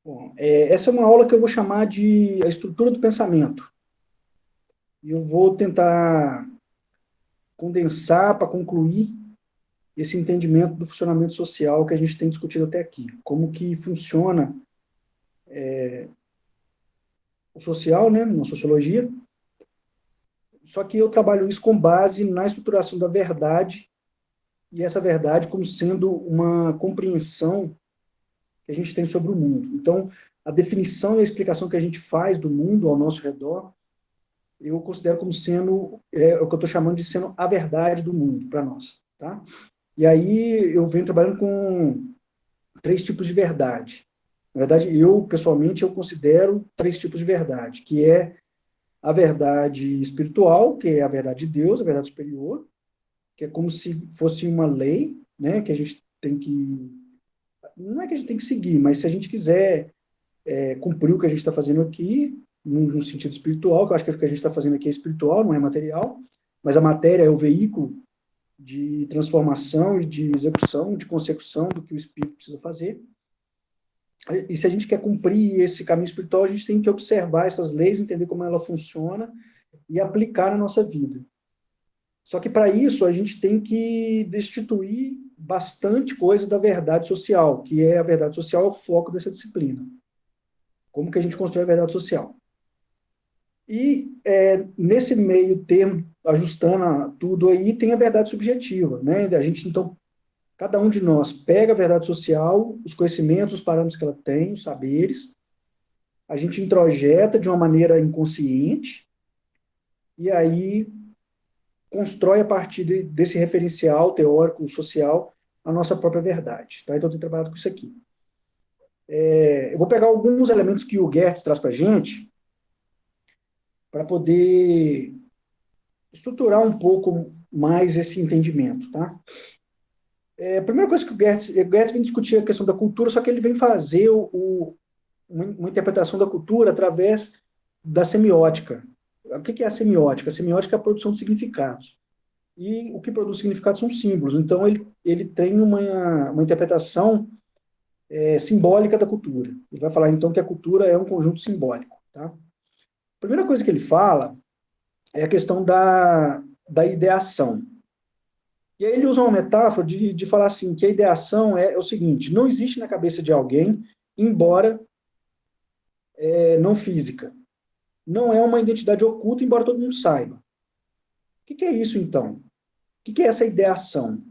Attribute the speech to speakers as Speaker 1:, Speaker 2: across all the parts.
Speaker 1: Bom, essa é uma aula que eu vou chamar de a estrutura do pensamento. E eu vou tentar condensar para concluir esse entendimento do funcionamento social que a gente tem discutido até aqui. Como que funciona o social, né, na sociologia. Só que eu trabalho isso com base na estruturação da verdade, e essa verdade como sendo uma compreensão que a gente tem sobre o mundo. Então, a definição e a explicação que a gente faz do mundo ao nosso redor eu considero como sendo o que eu estou chamando de sendo a verdade do mundo para nós, tá? E aí eu venho trabalhando com três tipos de verdade. Na verdade, eu, pessoalmente, eu considero três tipos de verdade, que é a verdade espiritual, que é a verdade de Deus, a verdade superior, que é como se fosse uma lei, né, que a gente tem que... Não é que a gente tem que seguir, mas se a gente quiser cumprir o que a gente está fazendo aqui, no sentido espiritual, que eu acho que o que a gente está fazendo aqui é espiritual, não é material, mas a matéria é o veículo de transformação e de execução, de consecução do que o espírito precisa fazer. E se a gente quer cumprir esse caminho espiritual, a gente tem que observar essas leis, entender como ela funciona e aplicar na nossa vida. Só que para isso a gente tem que destituir bastante coisa da verdade social, que é a verdade social é o foco dessa disciplina. Como que a gente constrói a verdade social? E nesse meio termo, ajustando tudo aí, tem a verdade subjetiva, né? A gente, então, cada um de nós pega a verdade social, os conhecimentos, os parâmetros que ela tem, os saberes, a gente introjeta de uma maneira inconsciente, e aí constrói a partir desse referencial teórico, social, a nossa própria verdade. Tá? Então, eu tenho trabalhado com isso aqui. Eu vou pegar alguns elementos que o Gertz traz para a gente, para poder estruturar um pouco mais esse entendimento, tá? A primeira coisa que o Gertz vem discutir é a questão da cultura, só que ele vem fazer uma interpretação da cultura através da semiótica. O que é a semiótica? A semiótica é a produção de significados. E o que produz significados são símbolos. Então, ele tem uma interpretação simbólica da cultura. Ele vai falar, então, que a cultura é um conjunto simbólico. Tá? A primeira coisa que ele fala é a questão da ideação. E aí ele usa uma metáfora de falar assim, que a ideação é o seguinte, não existe na cabeça de alguém, embora não física. Não é uma identidade oculta, embora todo mundo saiba. O que é isso, então? O que é essa ideação?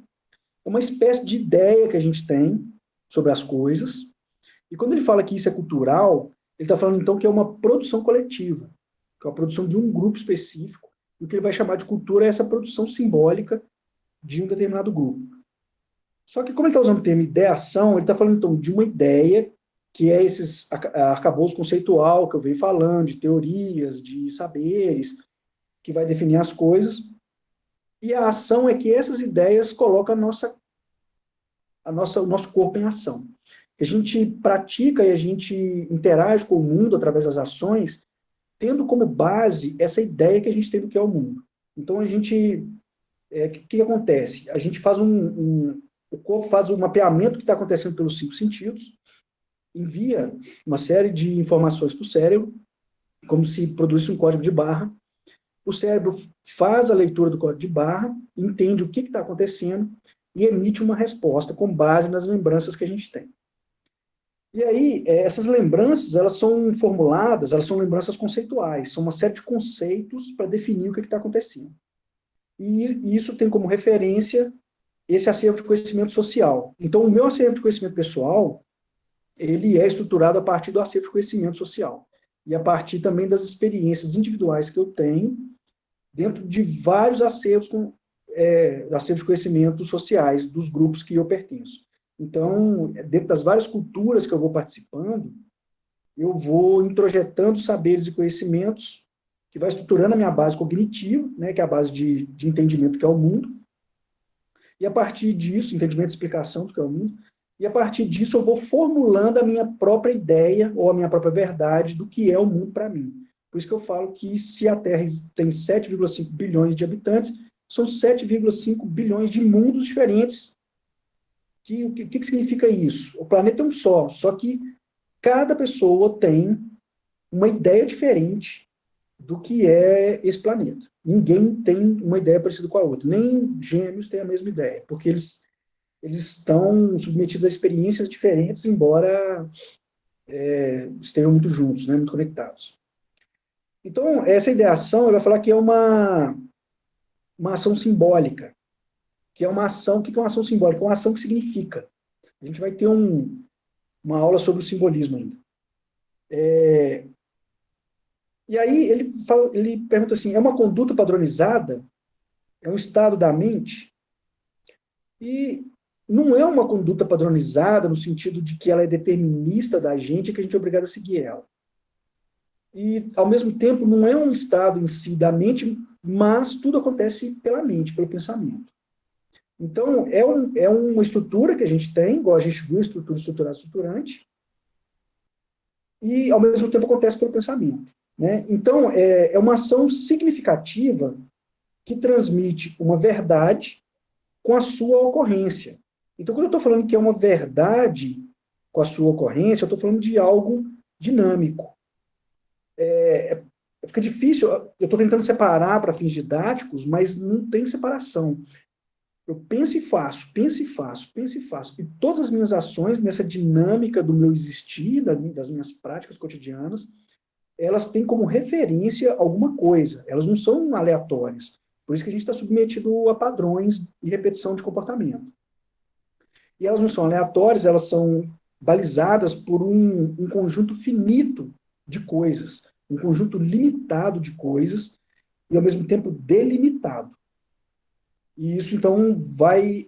Speaker 1: É uma espécie de ideia que a gente tem sobre as coisas, e quando ele fala que isso é cultural, ele está falando, então, que é uma produção coletiva, que é a produção de um grupo específico, e o que ele vai chamar de cultura é essa produção simbólica de um determinado grupo. Só que como ele está usando o termo ideação, ele está falando então de uma ideia que é esses arcabouço conceitual que eu venho falando, de teorias, de saberes, que vai definir as coisas. E a ação é que essas ideias colocam o nosso corpo em ação. A gente pratica e a gente interage com o mundo através das ações, tendo como base essa ideia que a gente tem do que é o mundo. Então a gente que acontece? A gente faz o corpo faz um mapeamento do que está acontecendo pelos cinco sentidos, envia uma série de informações para o cérebro, como se produzisse um código de barra. O cérebro faz a leitura do código de barra, entende o que está acontecendo e emite uma resposta com base nas lembranças que a gente tem. E aí, essas lembranças, elas são formuladas, elas são lembranças conceituais, são uma série de conceitos para definir o que está acontecendo. E isso tem como referência esse acervo de conhecimento social. Então, o meu acervo de conhecimento pessoal, ele é estruturado a partir do acervo de conhecimento social. E a partir também das experiências individuais que eu tenho, dentro de vários acervos de conhecimentos sociais dos grupos que eu pertenço. Então, dentro das várias culturas que eu vou participando, eu vou introjetando saberes e conhecimentos que vai estruturando a minha base cognitiva, né, que é a base de entendimento que é o mundo, e a partir disso, entendimento e explicação do que é o mundo, e a partir disso eu vou formulando a minha própria ideia ou a minha própria verdade do que é o mundo para mim. Por isso que eu falo que se a Terra tem 7,5 bilhões de habitantes, são 7,5 bilhões de mundos diferentes. O que significa isso? O planeta é um só que cada pessoa tem uma ideia diferente do que é esse planeta. Ninguém tem uma ideia parecida com a outra. Nem gêmeos têm a mesma ideia, porque eles estão submetidos a experiências diferentes, embora estejam muito juntos, né, muito conectados. Então, essa ideação, ele vai falar que é uma ação simbólica, que é uma ação, o que é uma ação simbólica? É uma ação que significa. A gente vai ter uma aula sobre o simbolismo ainda. E aí ele pergunta assim, é uma conduta padronizada? É um estado da mente? E não é uma conduta padronizada no sentido de que ela é determinista da gente e que a gente é obrigado a seguir ela. E, ao mesmo tempo, não é um estado em si da mente, mas tudo acontece pela mente, pelo pensamento. Então, é uma estrutura que a gente tem, igual a gente viu, estrutura estruturada, estruturante, e, ao mesmo tempo, acontece pelo pensamento. Né? Então, é uma ação significativa que transmite uma verdade com a sua ocorrência. Então, quando eu estou falando que é uma verdade com a sua ocorrência, eu estou falando de algo dinâmico. Fica difícil, eu estou tentando separar para fins didáticos, mas não tem separação. Eu penso e faço, penso e faço, penso e faço. E todas as minhas ações, nessa dinâmica do meu existir, das minhas práticas cotidianas, elas têm como referência alguma coisa. Elas não são aleatórias. Por isso que a gente está submetido a padrões e repetição de comportamento. E elas não são aleatórias, elas são balizadas por um conjunto finito de coisas, um conjunto limitado de coisas e, ao mesmo tempo, delimitado. E isso, então, vai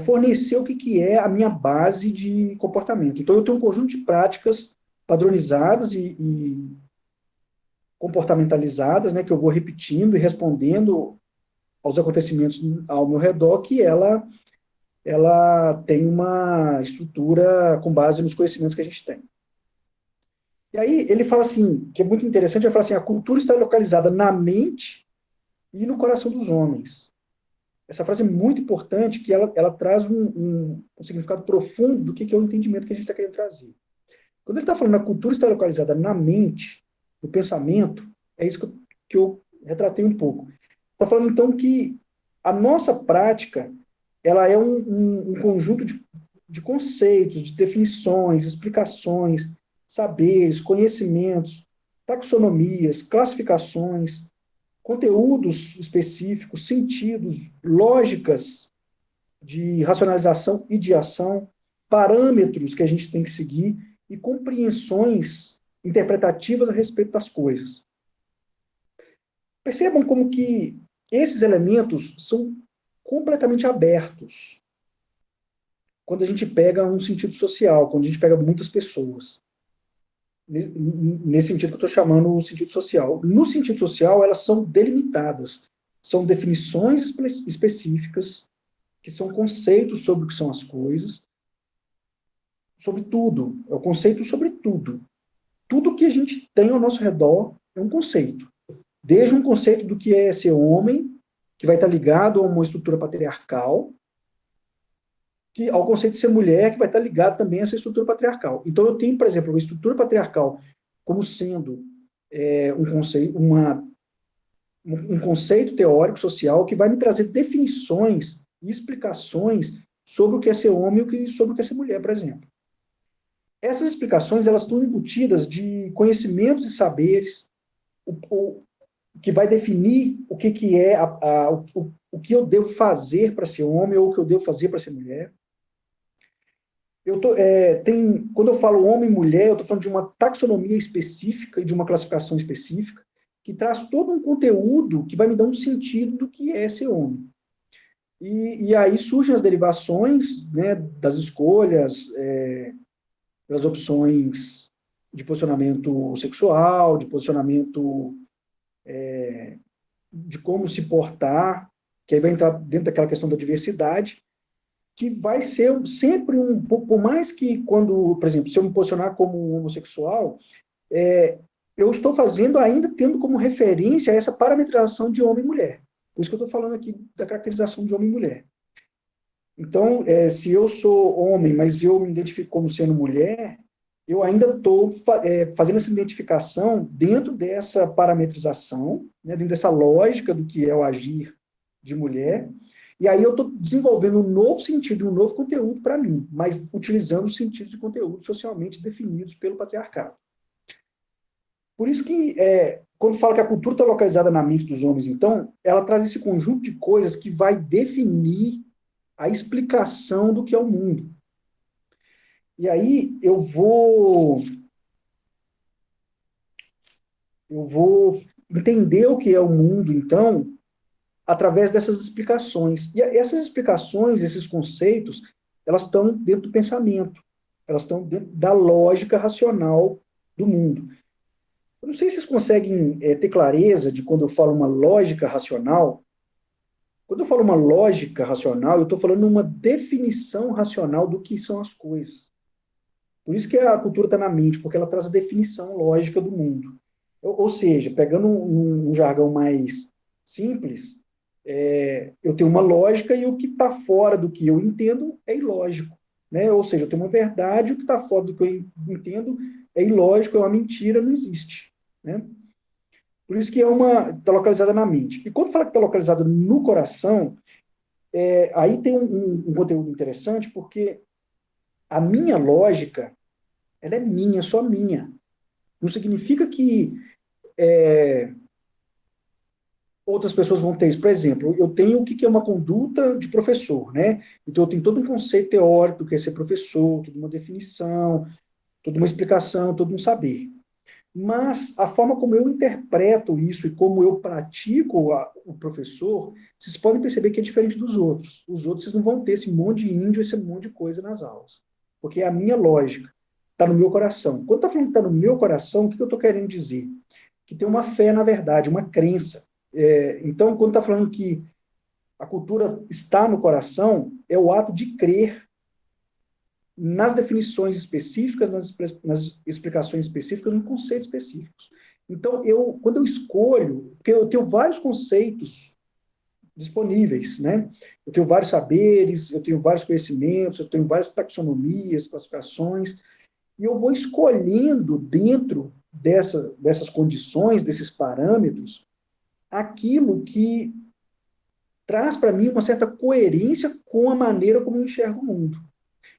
Speaker 1: fornecer o que é a minha base de comportamento. Então, eu tenho um conjunto de práticas padronizadas e comportamentalizadas, né, que eu vou repetindo e respondendo aos acontecimentos ao meu redor, que ela tem uma estrutura com base nos conhecimentos que a gente tem. E aí ele fala assim, que é muito interessante, ele fala assim, a cultura está localizada na mente e no coração dos homens. Essa frase é muito importante, que ela traz um significado profundo do que é o entendimento que a gente está querendo trazer. Quando ele está falando que a cultura está localizada na mente, no pensamento, é isso que eu retratei um pouco. Está falando, então, que a nossa prática ela é um conjunto de conceitos, de definições, explicações, saberes, conhecimentos, taxonomias, classificações, conteúdos específicos, sentidos, lógicas de racionalização e de ação, parâmetros que a gente tem que seguir e compreensões interpretativas a respeito das coisas. Percebam como que esses elementos são completamente abertos quando a gente pega um sentido social, quando a gente pega muitas pessoas. Nesse sentido que eu estou chamando o sentido social. No sentido social, elas são delimitadas. São definições específicas, que são conceitos sobre o que são as coisas, sobre tudo. É o conceito sobre tudo. Tudo que a gente tem ao nosso redor é um conceito. Desde um conceito do que é ser homem, que vai estar ligado a uma estrutura patriarcal, ao conceito de ser mulher, que vai estar ligado também a essa estrutura patriarcal. Então, eu tenho, por exemplo, a estrutura patriarcal como sendo um conceito teórico social que vai me trazer definições e explicações sobre o que é ser homem e sobre o que é ser mulher, por exemplo. Essas explicações elas estão embutidas de conhecimentos e saberes, que vai definir o que é o que eu devo fazer para ser homem ou o que eu devo fazer para ser mulher. Quando eu falo homem e mulher, eu estou falando de uma taxonomia específica e de uma classificação específica que traz todo um conteúdo que vai me dar um sentido do que é ser homem. E aí surgem as derivações, né, das escolhas, das opções de posicionamento sexual, de posicionamento de como se portar, que aí vai entrar dentro daquela questão da diversidade, que vai ser sempre por mais que quando, por exemplo, se eu me posicionar como homossexual, eu estou fazendo ainda tendo como referência essa parametrização de homem e mulher. Por isso que eu estou falando aqui da caracterização de homem e mulher. Então, se eu sou homem, mas eu me identifico como sendo mulher, eu ainda estou fazendo essa identificação dentro dessa parametrização, né, dentro dessa lógica do que é o agir de mulher, e aí eu estou desenvolvendo um novo sentido, um novo conteúdo para mim, mas utilizando os sentidos de conteúdo socialmente definidos pelo patriarcado. Por isso que, quando fala que a cultura está localizada na mente dos homens, então, ela traz esse conjunto de coisas que vai definir a explicação do que é o mundo. E aí eu vou entender o que é o mundo, então, através dessas explicações. E essas explicações, esses conceitos, elas estão dentro do pensamento, elas estão dentro da lógica racional do mundo. Eu não sei se vocês conseguem ter clareza de quando eu falo uma lógica racional. Quando eu falo uma lógica racional, eu estou falando uma definição racional do que são as coisas. Por isso que a cultura está na mente, porque ela traz a definição lógica do mundo. Ou seja, pegando um jargão mais simples, eu tenho uma lógica e o que está fora do que eu entendo é ilógico. Né? Ou seja, eu tenho uma verdade e o que está fora do que eu entendo é ilógico, é uma mentira, não existe. Né? Por isso que está localizada na mente. E quando fala que está localizada no coração, aí tem um conteúdo interessante, porque a minha lógica, ela é minha, só minha. Não significa que outras pessoas vão ter isso. Por exemplo, eu tenho o que é uma conduta de professor, né? Então, eu tenho todo um conceito teórico do que é ser professor, toda uma definição, toda uma explicação, todo um saber. Mas a forma como eu interpreto isso e como eu pratico o professor, vocês podem perceber que é diferente dos outros. Os outros, vocês não vão ter esse monte de índio, esse monte de coisa nas aulas. Porque é a minha lógica, está no meu coração. Quando está falando que está no meu coração, o que eu estou querendo dizer? Que tem uma fé, na verdade, uma crença. Então, quando está falando que a cultura está no coração, é o ato de crer nas definições específicas, nas explicações específicas, nos conceitos específicos. Então, quando eu escolho, porque eu tenho vários conceitos disponíveis, né? Eu tenho vários saberes, eu tenho vários conhecimentos, eu tenho várias taxonomias, classificações, e eu vou escolhendo dentro dessas condições, desses parâmetros, aquilo que traz para mim uma certa coerência com a maneira como eu enxergo o mundo.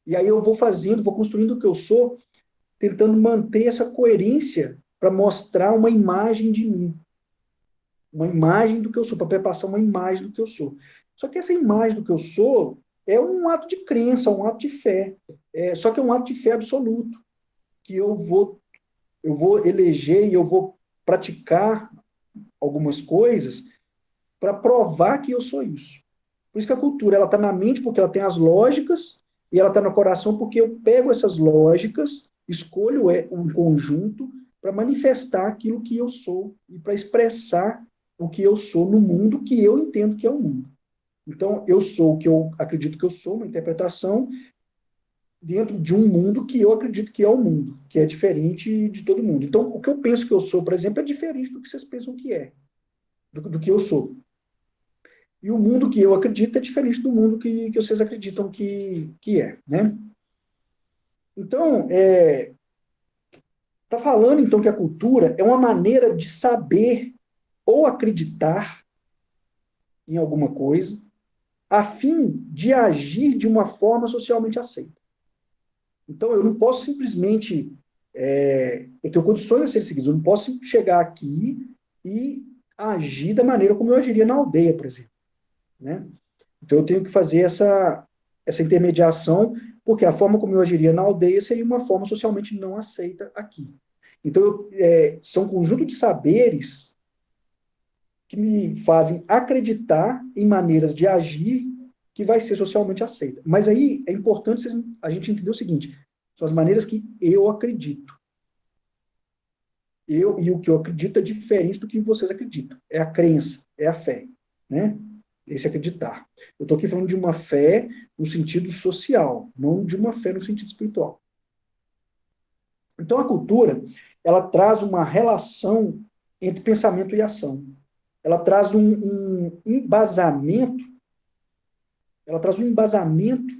Speaker 1: E aí eu vou fazendo, vou construindo o que eu sou, tentando manter essa coerência para mostrar uma imagem de mim, uma imagem do que eu sou, para perpassar uma imagem do que eu sou. Só que essa imagem do que eu sou é um ato de crença, um ato de fé. Só que é um ato de fé absoluto, que eu vou eleger e eu vou praticar algumas coisas para provar que eu sou isso. Por isso que a cultura ela está na mente porque ela tem as lógicas e ela está no coração porque eu pego essas lógicas, escolho um conjunto para manifestar aquilo que eu sou e para expressar o que eu sou no mundo que eu entendo que é o mundo. Então, eu sou o que eu acredito que eu sou, uma interpretação dentro de um mundo que eu acredito que é o mundo, que é diferente de todo mundo. Então, o que eu penso que eu sou, por exemplo, é diferente do que vocês pensam que é, do que eu sou. E o mundo que eu acredito é diferente do mundo que vocês acreditam que é, né? Então, tá falando então que a cultura é uma maneira de saber ou acreditar em alguma coisa, a fim de agir de uma forma socialmente aceita. Então, eu não posso simplesmente. Eu tenho condições a ser seguidas, eu não posso chegar aqui e agir da maneira como eu agiria na aldeia, por exemplo. Né? Então, eu tenho que fazer essa intermediação, porque a forma como eu agiria na aldeia seria uma forma socialmente não aceita aqui. Então, são um conjunto de saberes que me fazem acreditar em maneiras de agir que vai ser socialmente aceita. Mas aí é importante a gente entender o seguinte: são as maneiras que eu acredito. E o que eu acredito é diferente do que vocês acreditam. É a crença, é a fé, né? Esse acreditar. Eu estou aqui falando de uma fé no sentido social, não de uma fé no sentido espiritual. Então, a cultura, ela traz uma relação entre pensamento e ação. Ela traz um embasamento ela traz um embasamento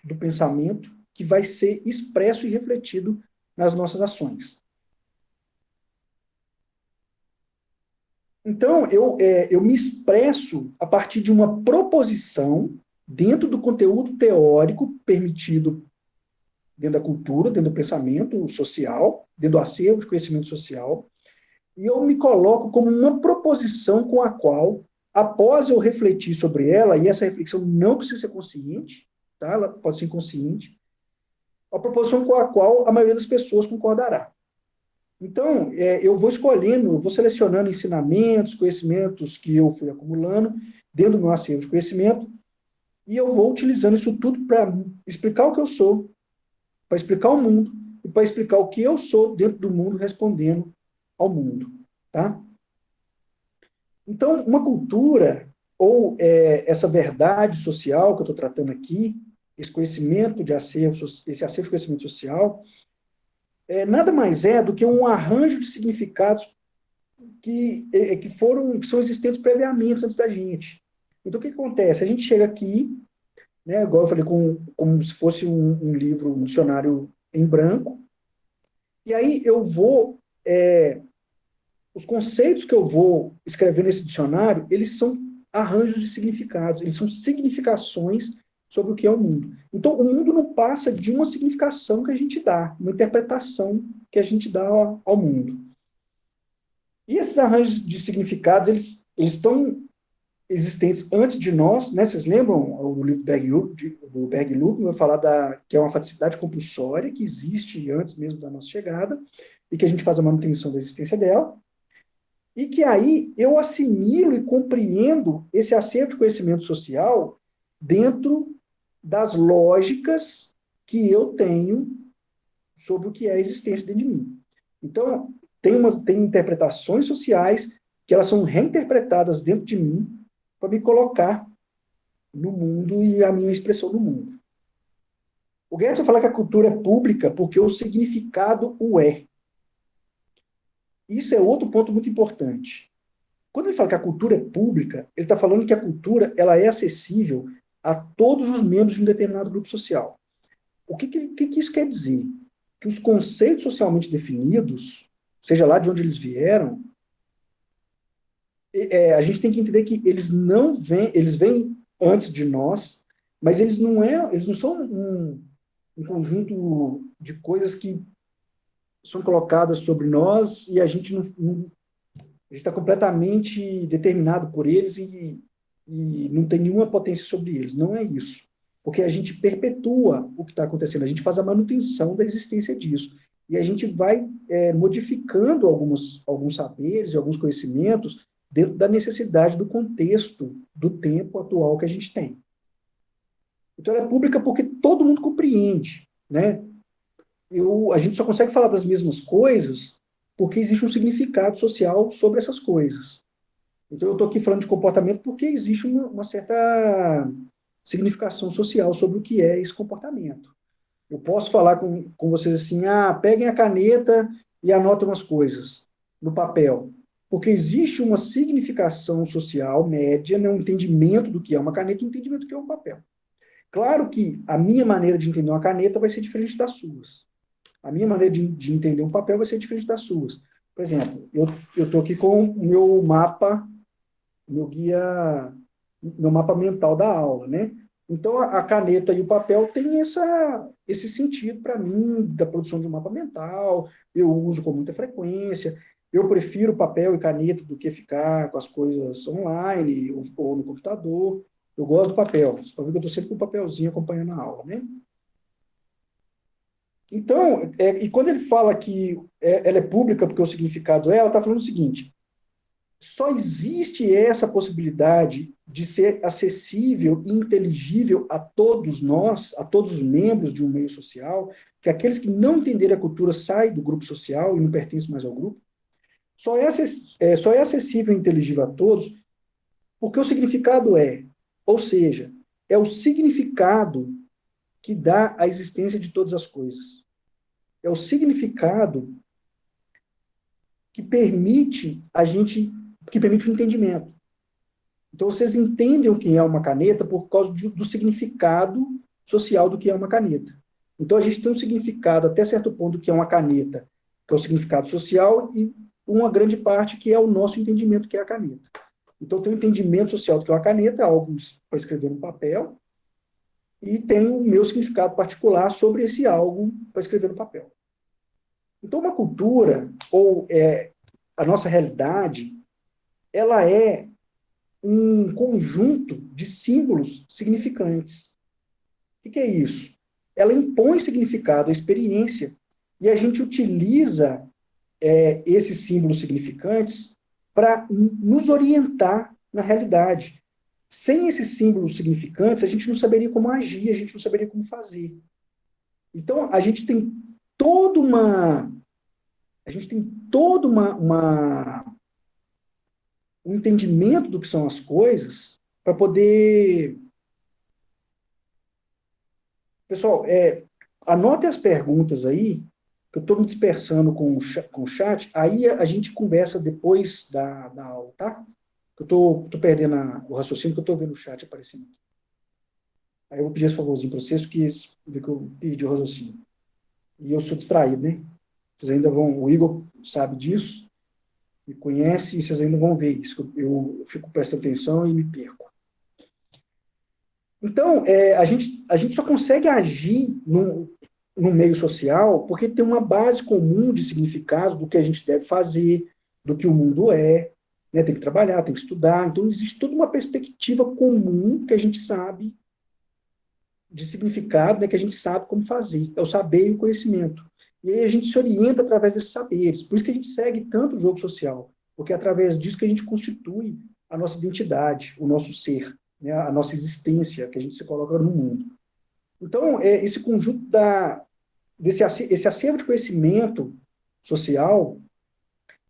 Speaker 1: do pensamento que vai ser expresso e refletido nas nossas ações. Então, eu me expresso a partir de uma proposição dentro do conteúdo teórico permitido dentro da cultura, dentro do pensamento social, dentro do acervo de conhecimento social, e eu me coloco como uma proposição com a qual, após eu refletir sobre ela, e essa reflexão não precisa ser consciente, tá? Ela pode ser inconsciente, a proposição com a qual a maioria das pessoas concordará. Então, eu vou escolhendo, eu vou selecionando ensinamentos, conhecimentos que eu fui acumulando dentro do meu acervo de conhecimento, e eu vou utilizando isso tudo para explicar o que eu sou, para explicar o mundo, e para explicar o que eu sou dentro do mundo, respondendo ao mundo. Tá? Então, uma cultura, ou essa verdade social que eu estou tratando aqui, esse conhecimento de acervo, esse acervo de conhecimento social, nada mais é do que um arranjo de significados que são existentes previamente antes da gente. Então, o que acontece? A gente chega aqui, né, igual eu falei, como se fosse um livro, um dicionário em branco, e aí eu vou os conceitos que eu vou escrever nesse dicionário, eles são arranjos de significados, eles são significações sobre o que é o mundo. Então, o mundo não passa de uma significação que a gente dá, uma interpretação que a gente dá ao mundo. E esses arranjos de significados, eles estão existentes antes de nós, né? Vocês lembram o livro do Bergluck vai falar que é uma faticidade compulsória que existe antes mesmo da nossa chegada e que a gente faz a manutenção da existência dela. E que aí eu assimilo e compreendo esse acervo de conhecimento social dentro das lógicas que eu tenho sobre o que é a existência dentro de mim. Então, tem interpretações sociais que elas são reinterpretadas dentro de mim para me colocar no mundo e a minha expressão no mundo. O Goethe fala que a cultura é pública porque o significado o é. Isso é outro ponto muito importante. Quando ele fala que a cultura é pública, ele está falando que a cultura ela é acessível a todos os membros de um determinado grupo social. O que isso quer dizer? Que os conceitos socialmente definidos, seja lá de onde eles vieram, a gente tem que entender que eles vêm antes de nós, mas eles não são um conjunto de coisas que são colocadas sobre nós e a gente está completamente determinado por eles e não tem nenhuma potência sobre eles. Não é isso. Porque a gente perpetua o que está acontecendo, a gente faz a manutenção da existência disso. E a gente vai modificando alguns saberes e alguns conhecimentos dentro da necessidade do contexto do tempo atual que a gente tem. Então, ela é pública porque todo mundo compreende. Né? A gente só consegue falar das mesmas coisas porque existe um significado social sobre essas coisas. Então, eu estou aqui falando de comportamento porque existe uma certa significação social sobre o que é esse comportamento. Eu posso falar com vocês assim, peguem a caneta e anotem umas coisas no papel. Porque existe uma significação social média, né, um entendimento do que é uma caneta e um entendimento do que é um papel. Claro que a minha maneira de entender uma caneta vai ser diferente das suas. A minha maneira de entender um papel vai ser diferente das suas. Por exemplo, eu estou aqui com o meu mapa, meu guia, meu mapa mental da aula, né? Então, a caneta e o papel têm esse sentido para mim, da produção de um mapa mental, eu uso com muita frequência, eu prefiro papel e caneta do que ficar com as coisas online ou no computador, eu gosto do papel, você pode ver que eu estou sempre com o papelzinho acompanhando a aula, né? Então, e quando ele fala que ela é pública porque o significado ela está falando o seguinte: só existe essa possibilidade de ser acessível e inteligível a todos nós, a todos os membros de um meio social, que aqueles que não entenderem a cultura saem do grupo social e não pertencem mais ao grupo. Só é acessível e inteligível a todos porque o significado ou seja, é o significado que dá a existência de todas as coisas. É o significado que permite que permite o entendimento. Então, vocês entendem o que é uma caneta por causa do significado social do que é uma caneta. Então, a gente tem um significado até certo ponto do que é uma caneta, que é o significado social, e uma grande parte que é o nosso entendimento que é a caneta. Então, tem o entendimento social do que é uma caneta, algo para escrever no papel, e tem o meu significado particular sobre esse algo para escrever no papel. Então, uma cultura, ou a nossa realidade, ela é um conjunto de símbolos significantes. O que é isso? Ela impõe significado à experiência e a gente utiliza esses símbolos significantes para nos orientar na realidade. Sem esses símbolos significantes, a gente não saberia como agir, a gente não saberia como fazer. Então, a gente tem toda uma. A gente tem todo um entendimento do que são as coisas para poder. Pessoal, anotem as perguntas aí, que eu estou me dispersando com o chat, aí a gente conversa depois da aula, tá? Eu tô perdendo o raciocínio, que eu estou vendo o chat aparecendo. Aí eu vou pedir esse favorzinho para vocês, porque vê que eu perdi o raciocínio. E eu sou distraído, né? Vocês ainda vão, o Igor sabe disso, me conhece, e vocês ainda vão ver isso. Eu fico prestando atenção e me perco. Então, a gente só consegue agir no meio social porque tem uma base comum de significado do que a gente deve fazer, do que o mundo é, né? Tem que trabalhar, tem que estudar. Então, existe toda uma perspectiva comum que a gente sabe de significado, né? Que a gente sabe como fazer. É o saber e o conhecimento. E aí a gente se orienta através desses saberes. Por isso que a gente segue tanto o jogo social, porque é através disso que a gente constitui a nossa identidade, o nosso ser, né? A nossa existência, que a gente se coloca no mundo. Então, esse conjunto esse acervo de conhecimento social,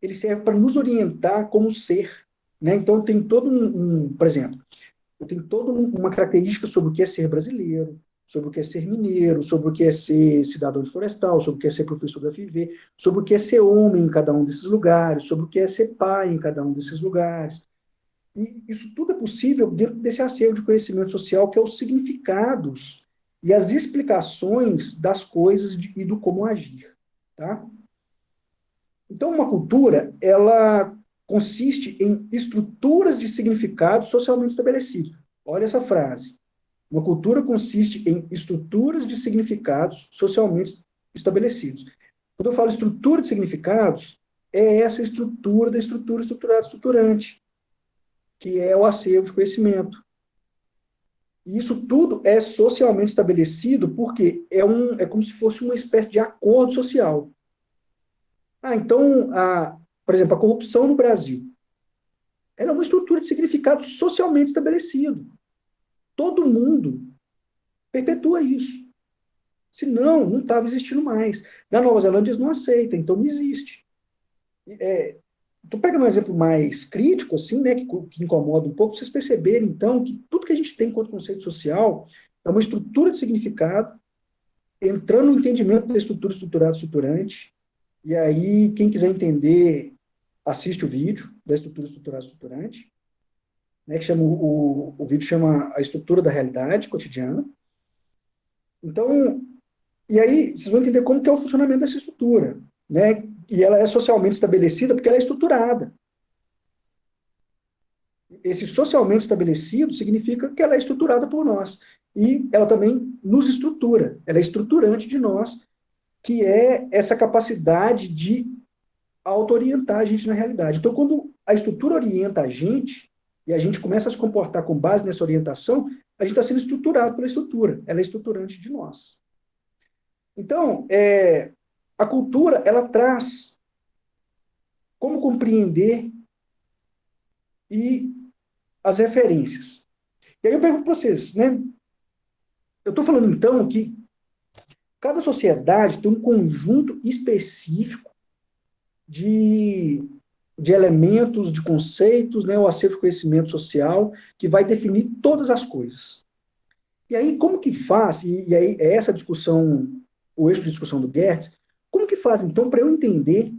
Speaker 1: ele serve para nos orientar como ser, né? Então, tem todo por exemplo, eu tenho toda uma característica sobre o que é ser brasileiro, sobre o que é ser mineiro, sobre o que é ser cidadão de florestal, sobre o que é ser professor da FIV, sobre o que é ser homem em cada um desses lugares, sobre o que é ser pai em cada um desses lugares. E isso tudo é possível dentro desse acervo de conhecimento social, que é os significados e as explicações das coisas e do como agir. Tá? Então, uma cultura, ela consiste em estruturas de significado socialmente estabelecidos. Olha essa frase. Uma cultura consiste em estruturas de significados socialmente estabelecidos. Quando eu falo estrutura de significados, é essa estrutura da estrutura estruturada estruturante, que é o acervo de conhecimento. E isso tudo é socialmente estabelecido porque é como se fosse uma espécie de acordo social. Então, por exemplo, a corrupção no Brasil, ela é uma estrutura de significado socialmente estabelecido. Todo mundo perpetua isso. Senão, não estava existindo mais. Na Nova Zelândia, eles não aceitam, então não existe. Tu pega um exemplo mais crítico, assim, né, que incomoda um pouco, vocês perceberem, então, que tudo que a gente tem enquanto conceito social é uma estrutura de significado, entrando no entendimento da estrutura estruturada estruturante, e aí, quem quiser entender, assiste o vídeo da estrutura estruturada estruturante, né, que chama, o vídeo chama A Estrutura da Realidade Cotidiana. Então, e aí, vocês vão entender como que é o funcionamento dessa estrutura, né, e ela é socialmente estabelecida porque ela é estruturada. Esse socialmente estabelecido significa que ela é estruturada por nós. E ela também nos estrutura, ela é estruturante de nós, que é essa capacidade de auto-orientar a gente na realidade. Então, quando a estrutura orienta a gente, e a gente começa a se comportar com base nessa orientação, a gente está sendo estruturado pela estrutura, ela é estruturante de nós. Então, a cultura, ela traz como compreender e as referências. E aí eu pergunto para vocês, né? Eu estou falando, então, que cada sociedade tem um conjunto específico de, de elementos, de conceitos, né, o acervo de conhecimento social, que vai definir todas as coisas. E aí, como que faz, e aí é essa discussão, o eixo de discussão do Gertz, como que faz, então, para eu entender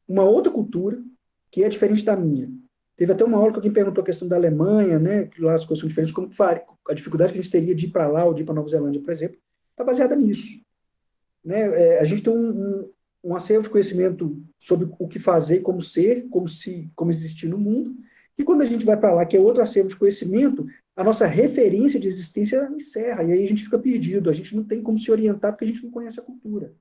Speaker 1: uma outra cultura que é diferente da minha? Teve até uma aula que alguém perguntou a questão da Alemanha, né, que lá as coisas são diferentes, como que a dificuldade que a gente teria de ir para lá ou de ir para Nova Zelândia, por exemplo, está baseada nisso. Né? A gente tem um acervo de conhecimento sobre o que fazer e como ser, como existir no mundo, e quando a gente vai para lá, que é outro acervo de conhecimento, a nossa referência de existência encerra, e aí a gente fica perdido, a gente não tem como se orientar porque a gente não conhece a cultura.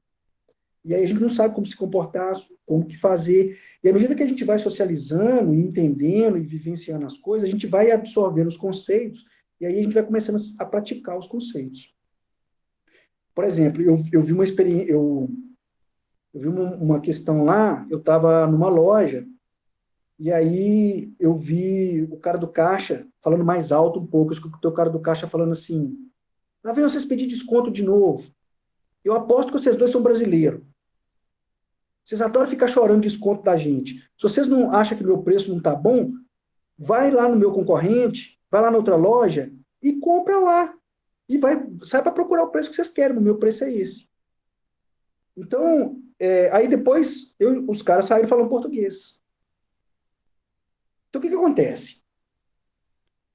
Speaker 1: E aí a gente não sabe como se comportar, como que fazer. E à medida que a gente vai socializando, entendendo e vivenciando as coisas, a gente vai absorvendo os conceitos, e aí a gente vai começando a praticar os conceitos. Por exemplo, eu vi uma experiência, eu vi uma questão lá, eu estava numa loja, e aí eu vi o cara do caixa falando mais alto um pouco, eu escutei o cara do caixa falando assim, lá vem vocês pedir desconto de novo. Eu aposto que vocês dois são brasileiros. Vocês adoram ficar chorando desconto da gente. Se vocês não acham que meu preço não está bom, vai lá no meu concorrente, vai lá na outra loja e compra lá. E sai para procurar o preço que vocês querem, o meu preço é esse. Então, aí depois os caras saíram falando português. Então, o que acontece?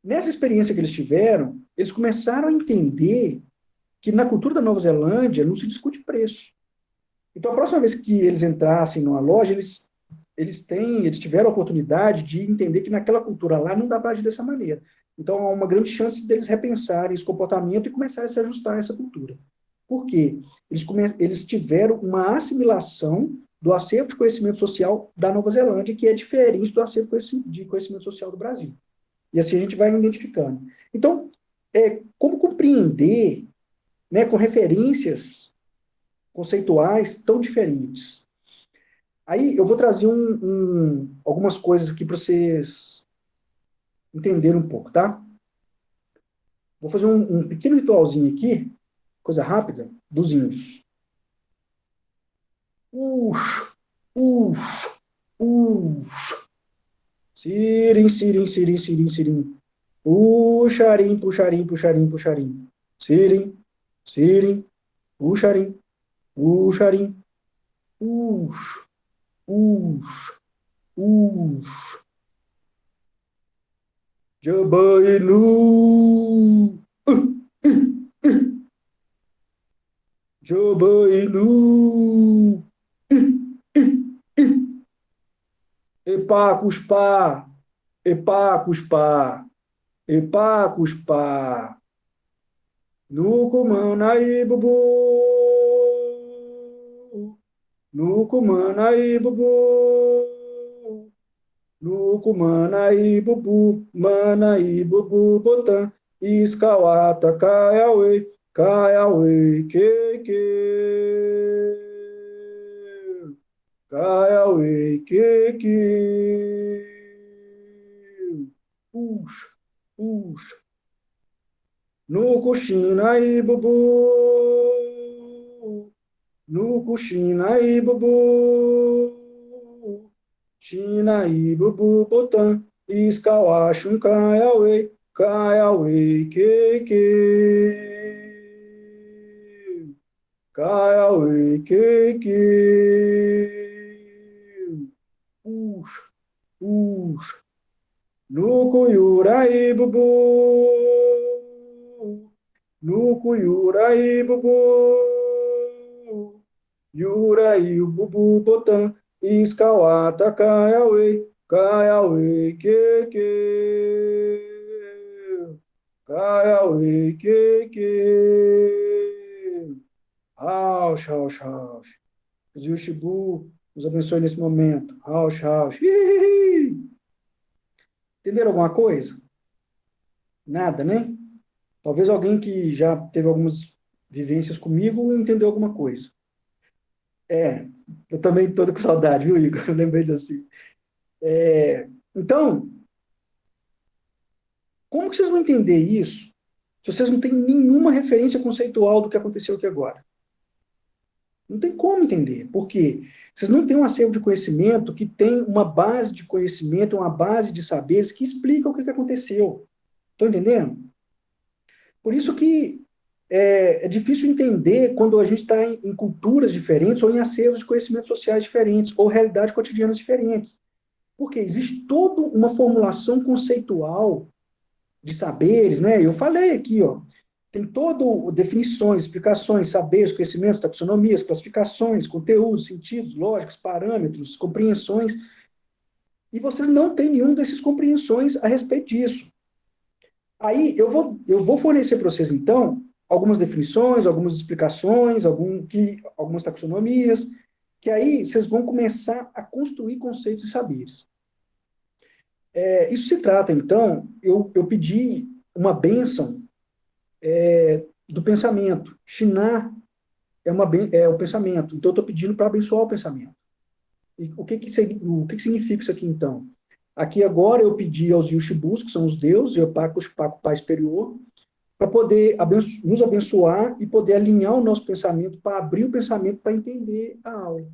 Speaker 1: Nessa experiência que eles tiveram, eles começaram a entender que na cultura da Nova Zelândia não se discute preço. Então, a próxima vez que eles entrassem numa loja, eles tiveram a oportunidade de entender que naquela cultura lá não dá para agir dessa maneira. Então, há uma grande chance deles repensarem esse comportamento e começarem a se ajustar a essa cultura. Por quê? Eles tiveram uma assimilação do acervo de conhecimento social da Nova Zelândia, que é diferente do acervo de conhecimento social do Brasil. E assim a gente vai identificando. Então, como compreender, né, com referências conceituais tão diferentes? Aí eu vou trazer algumas coisas aqui para vocês entenderem um pouco, tá? Vou fazer um pequeno ritualzinho aqui, coisa rápida, dos índios. Ux, ux, ux. Sirim, sirim, sirim, sirim, sirim. Puxarim, puxarim, puxarim, puxarim. Sirim, sirim, puxarim, puxarim. Ux, ux, ux. Jabainu. Jabainu. Epá, cuspá. Epá, cuspá. Epá, cuspá. No comanaí, bubu. No comanaí, bubu. No comanaí, bubu. Manaí, bubu, botã. Iscauata, caiauê. Caiauê, que. Caiauê, que. Puxa, puxa. No coxinaí, bubu. No coxinaí, bubu. Xinaí, bubu, botã. Iscauachum, caiauê. Caiauê, que. Caiauê, que. Puxa, puxa. No Cuyuraí, bubu. No Cuyuraí, bubu. Yuraí, o bubu, botã. Iscauata, caiauê. Caiauê, que. Caiauê, que. Rauch, rauch, rauch. O Shibu nos abençoe nesse momento. Rauch, rauch. Entenderam alguma coisa? Nada, né? Talvez alguém que já teve algumas vivências comigo entendeu alguma coisa. Eu também estou com saudade, viu, Igor? Eu lembrei assim. Então, como que vocês vão entender isso se vocês não têm nenhuma referência conceitual do que aconteceu aqui agora? Não tem como entender. Por quê? Vocês não têm um acervo de conhecimento que tem uma base de conhecimento, uma base de saberes que explica o que aconteceu. Estão entendendo? Por isso que é difícil entender quando a gente está em culturas diferentes ou em acervos de conhecimentos sociais diferentes ou realidades cotidianas diferentes. Porque existe toda uma formulação conceitual de saberes, né? Eu falei aqui, ó, tem todo definições, explicações, saberes, conhecimentos, taxonomias, classificações, conteúdos, sentidos, lógicas, parâmetros, compreensões, e vocês não têm nenhum desses compreensões a respeito disso. Aí eu vou fornecer para vocês, então, algumas definições, algumas explicações, algumas taxonomias, que aí vocês vão começar a construir conceitos e saberes. Isso se trata, então, eu pedi uma bênção do pensamento. Shinar é o pensamento. Então, eu estou pedindo para abençoar o pensamento. E o que significa isso aqui, então? Aqui agora eu pedi aos Yushibus, que são os deuses, Yopaku, Shupaku, Pai Superior, para poder nos abençoar e poder alinhar o nosso pensamento, para abrir o pensamento para entender a aula.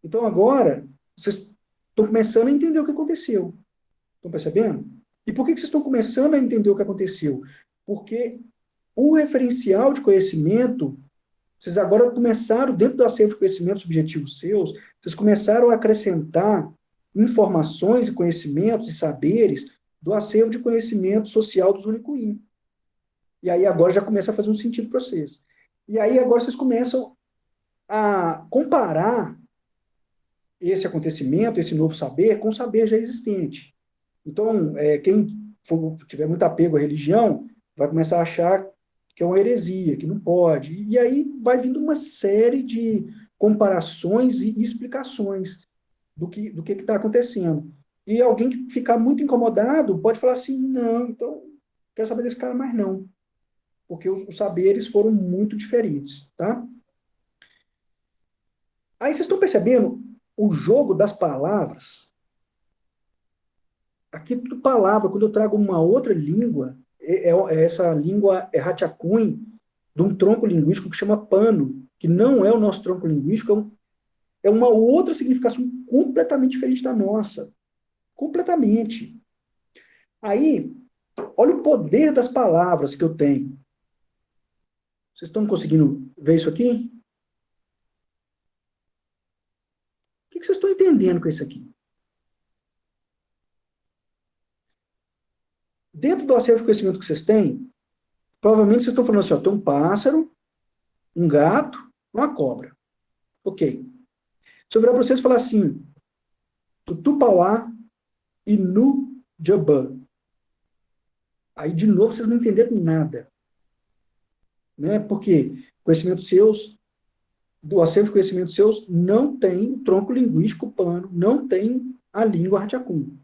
Speaker 1: Então, agora, vocês estão começando a entender o que aconteceu. Estão percebendo? E por que vocês estão começando a entender o que aconteceu? Porque o referencial de conhecimento, vocês agora começaram, dentro do acervo de conhecimentos objetivos seus, vocês começaram a acrescentar informações e conhecimentos e saberes do acervo de conhecimento social dos Unicuim. E aí agora já começa a fazer um sentido para vocês. E aí agora vocês começam a comparar esse acontecimento, esse novo saber, com o saber já existente. Então, quem tiver muito apego à religião, vai começar a achar que é uma heresia, que não pode. E aí vai vindo uma série de comparações e explicações do que está acontecendo. E alguém que ficar muito incomodado pode falar assim, não, então, não quero saber desse cara mais não. Porque os saberes foram muito diferentes, tá? Aí vocês estão percebendo o jogo das palavras? Aqui tudo palavra, quando eu trago uma outra língua, essa língua é Rathiakun, de um tronco linguístico que chama pano, que não é o nosso tronco linguístico, é uma outra significação completamente diferente da nossa. Completamente. Aí, olha o poder das palavras que eu tenho. Vocês estão conseguindo ver isso aqui? O que vocês estão entendendo com isso aqui? Dentro do acervo de conhecimento que vocês têm, provavelmente vocês estão falando assim, ó, tem um pássaro, um gato, uma cobra. Ok. Se eu virar para vocês e falar assim, Tutupauá e Nu Jabã. Aí, de novo, vocês não entenderam nada. Né? Porque conhecimentos seus, do acervo de conhecimentos seus, não tem o tronco linguístico pano, não tem a língua Rathiakun.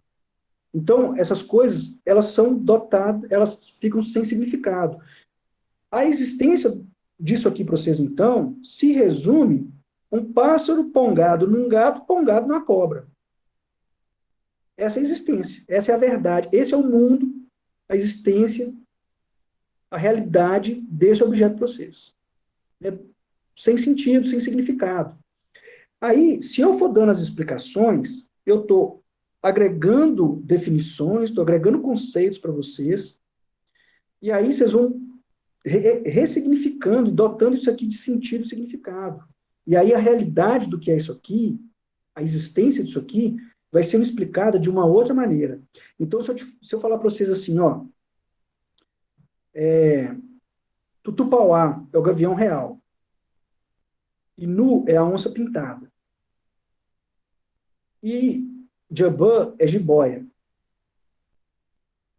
Speaker 1: Então, essas coisas, elas são dotadas, elas ficam sem significado. A existência disso aqui para vocês, então, se resume um pássaro pongado num gato, pongado numa cobra. Essa é a existência, essa é a verdade, esse é o mundo, a existência, a realidade desse objeto para vocês. É sem sentido, sem significado. Aí, se eu for dando as explicações, eu estou agregando definições, estou agregando conceitos para vocês, e aí vocês vão ressignificando, dotando isso aqui de sentido e significado. E aí a realidade do que é isso aqui, a existência disso aqui, vai sendo explicada de uma outra maneira. Então, se eu falar para vocês assim, ó, Tutupauá é o gavião real, e Nu é a onça pintada, e Jabã é jiboia.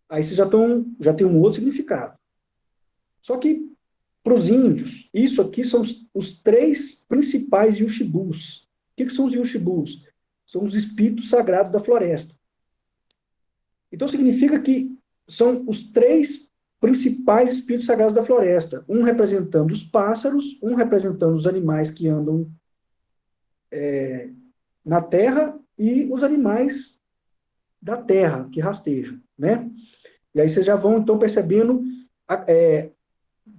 Speaker 1: Aí vocês já tem um outro significado. Só que, para os índios, isso aqui são os três principais Yushibus. O que são os Yushibus? São os espíritos sagrados da floresta. Então, significa que são os três principais espíritos sagrados da floresta. Um representando os pássaros, um representando os animais que andam na terra e os animais da terra que rastejam, né? E aí vocês já vão, então, percebendo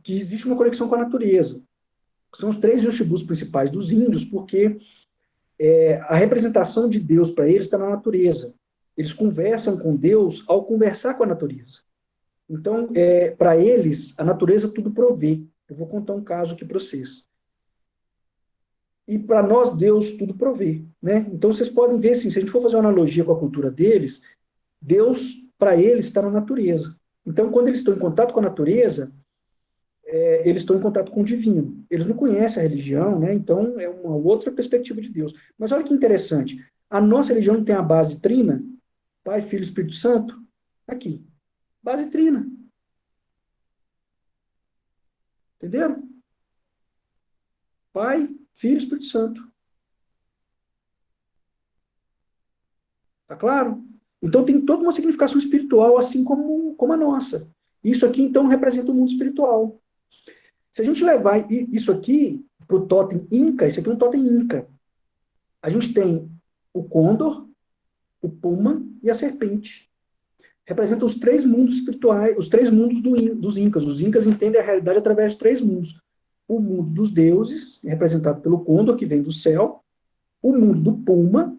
Speaker 1: que existe uma conexão com a natureza. São os três Yoshibus principais dos índios, porque a representação de Deus para eles está na natureza. Eles conversam com Deus ao conversar com a natureza. Então, para eles, a natureza tudo provê. Eu vou contar um caso aqui para vocês. e para nós Deus tudo provê, né? Então vocês podem ver assim, se a gente for fazer uma analogia com a cultura deles, Deus para eles está na natureza. Então quando eles estão em contato com a natureza, eles estão em contato com o divino. Eles não conhecem a religião, né? Então é uma outra perspectiva de Deus. Mas olha que interessante, a nossa religião não tem a base trina, Pai, Filho e Espírito Santo, aqui, base trina, entenderam? Pai, Filho e Espírito Santo. Tá claro? Então tem toda uma significação espiritual, assim como a nossa. Isso aqui, então, representa o mundo espiritual. Se a gente levar isso aqui para o totem Inca, isso aqui é um totem Inca. A gente tem o Condor, o Puma e a Serpente. Representam os três mundos espirituais, os três mundos dos Incas. Os Incas entendem a realidade através de três mundos. O mundo dos deuses, representado pelo Condor, que vem do céu. O mundo do Puma,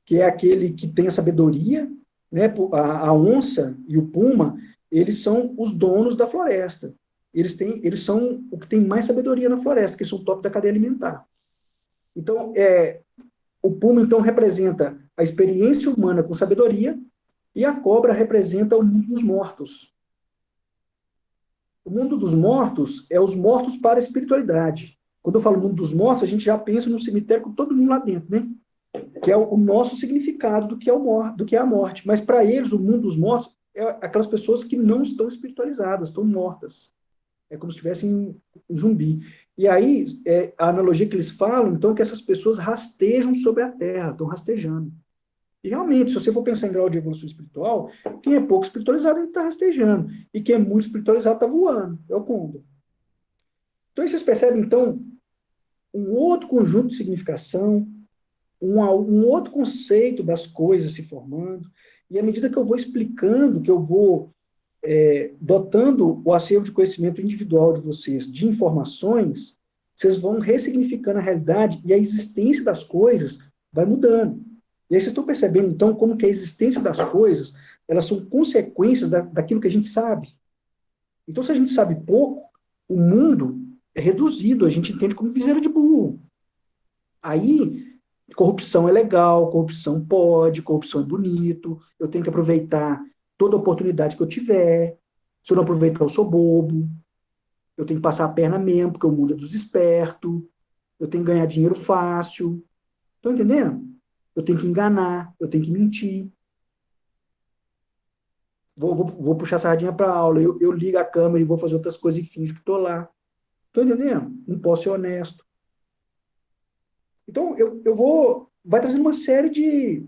Speaker 1: que é aquele que tem a sabedoria, né? A onça e o puma, eles são os donos da floresta. Eles são o que tem mais sabedoria na floresta, que são o top da cadeia alimentar. Então, o puma, então, representa a experiência humana com sabedoria, e a cobra representa o mundo dos mortos. O mundo dos mortos é os mortos para a espiritualidade. Quando eu falo mundo dos mortos, a gente já pensa no cemitério com todo mundo lá dentro, né? Que é o nosso significado do que é a morte. Mas para eles, o mundo dos mortos é aquelas pessoas que não estão espiritualizadas, estão mortas. É como se estivessem um zumbi. E aí, a analogia que eles falam, então, é que essas pessoas rastejam sobre a terra, estão rastejando. E realmente, se você for pensar em grau de evolução espiritual, quem é pouco espiritualizado está rastejando. E quem é muito espiritualizado está voando. É o Condor. Então, aí vocês percebem, então, um outro conjunto de significação, um outro conceito das coisas se formando, e à medida que eu vou explicando, que eu vou dotando o acervo de conhecimento individual de vocês de informações, vocês vão ressignificando a realidade e a existência das coisas vai mudando. E aí vocês estão percebendo, então, como que a existência das coisas, elas são consequências daquilo que a gente sabe. Então, se a gente sabe pouco, o mundo é reduzido, a gente entende como viseira de burro. Aí, corrupção é legal, corrupção pode, corrupção é bonito, eu tenho que aproveitar toda oportunidade que eu tiver. Se eu não aproveitar, eu sou bobo. Eu tenho que passar a perna mesmo, porque o mundo é dos espertos. Eu tenho que ganhar dinheiro fácil. Estão entendendo? Eu tenho que enganar, eu tenho que mentir. Vou puxar a sardinha para aula, eu ligo a câmera e vou fazer outras coisas e finjo que estou lá. Estão entendendo? Não posso ser honesto. Então, eu vou. Vai trazendo uma série de.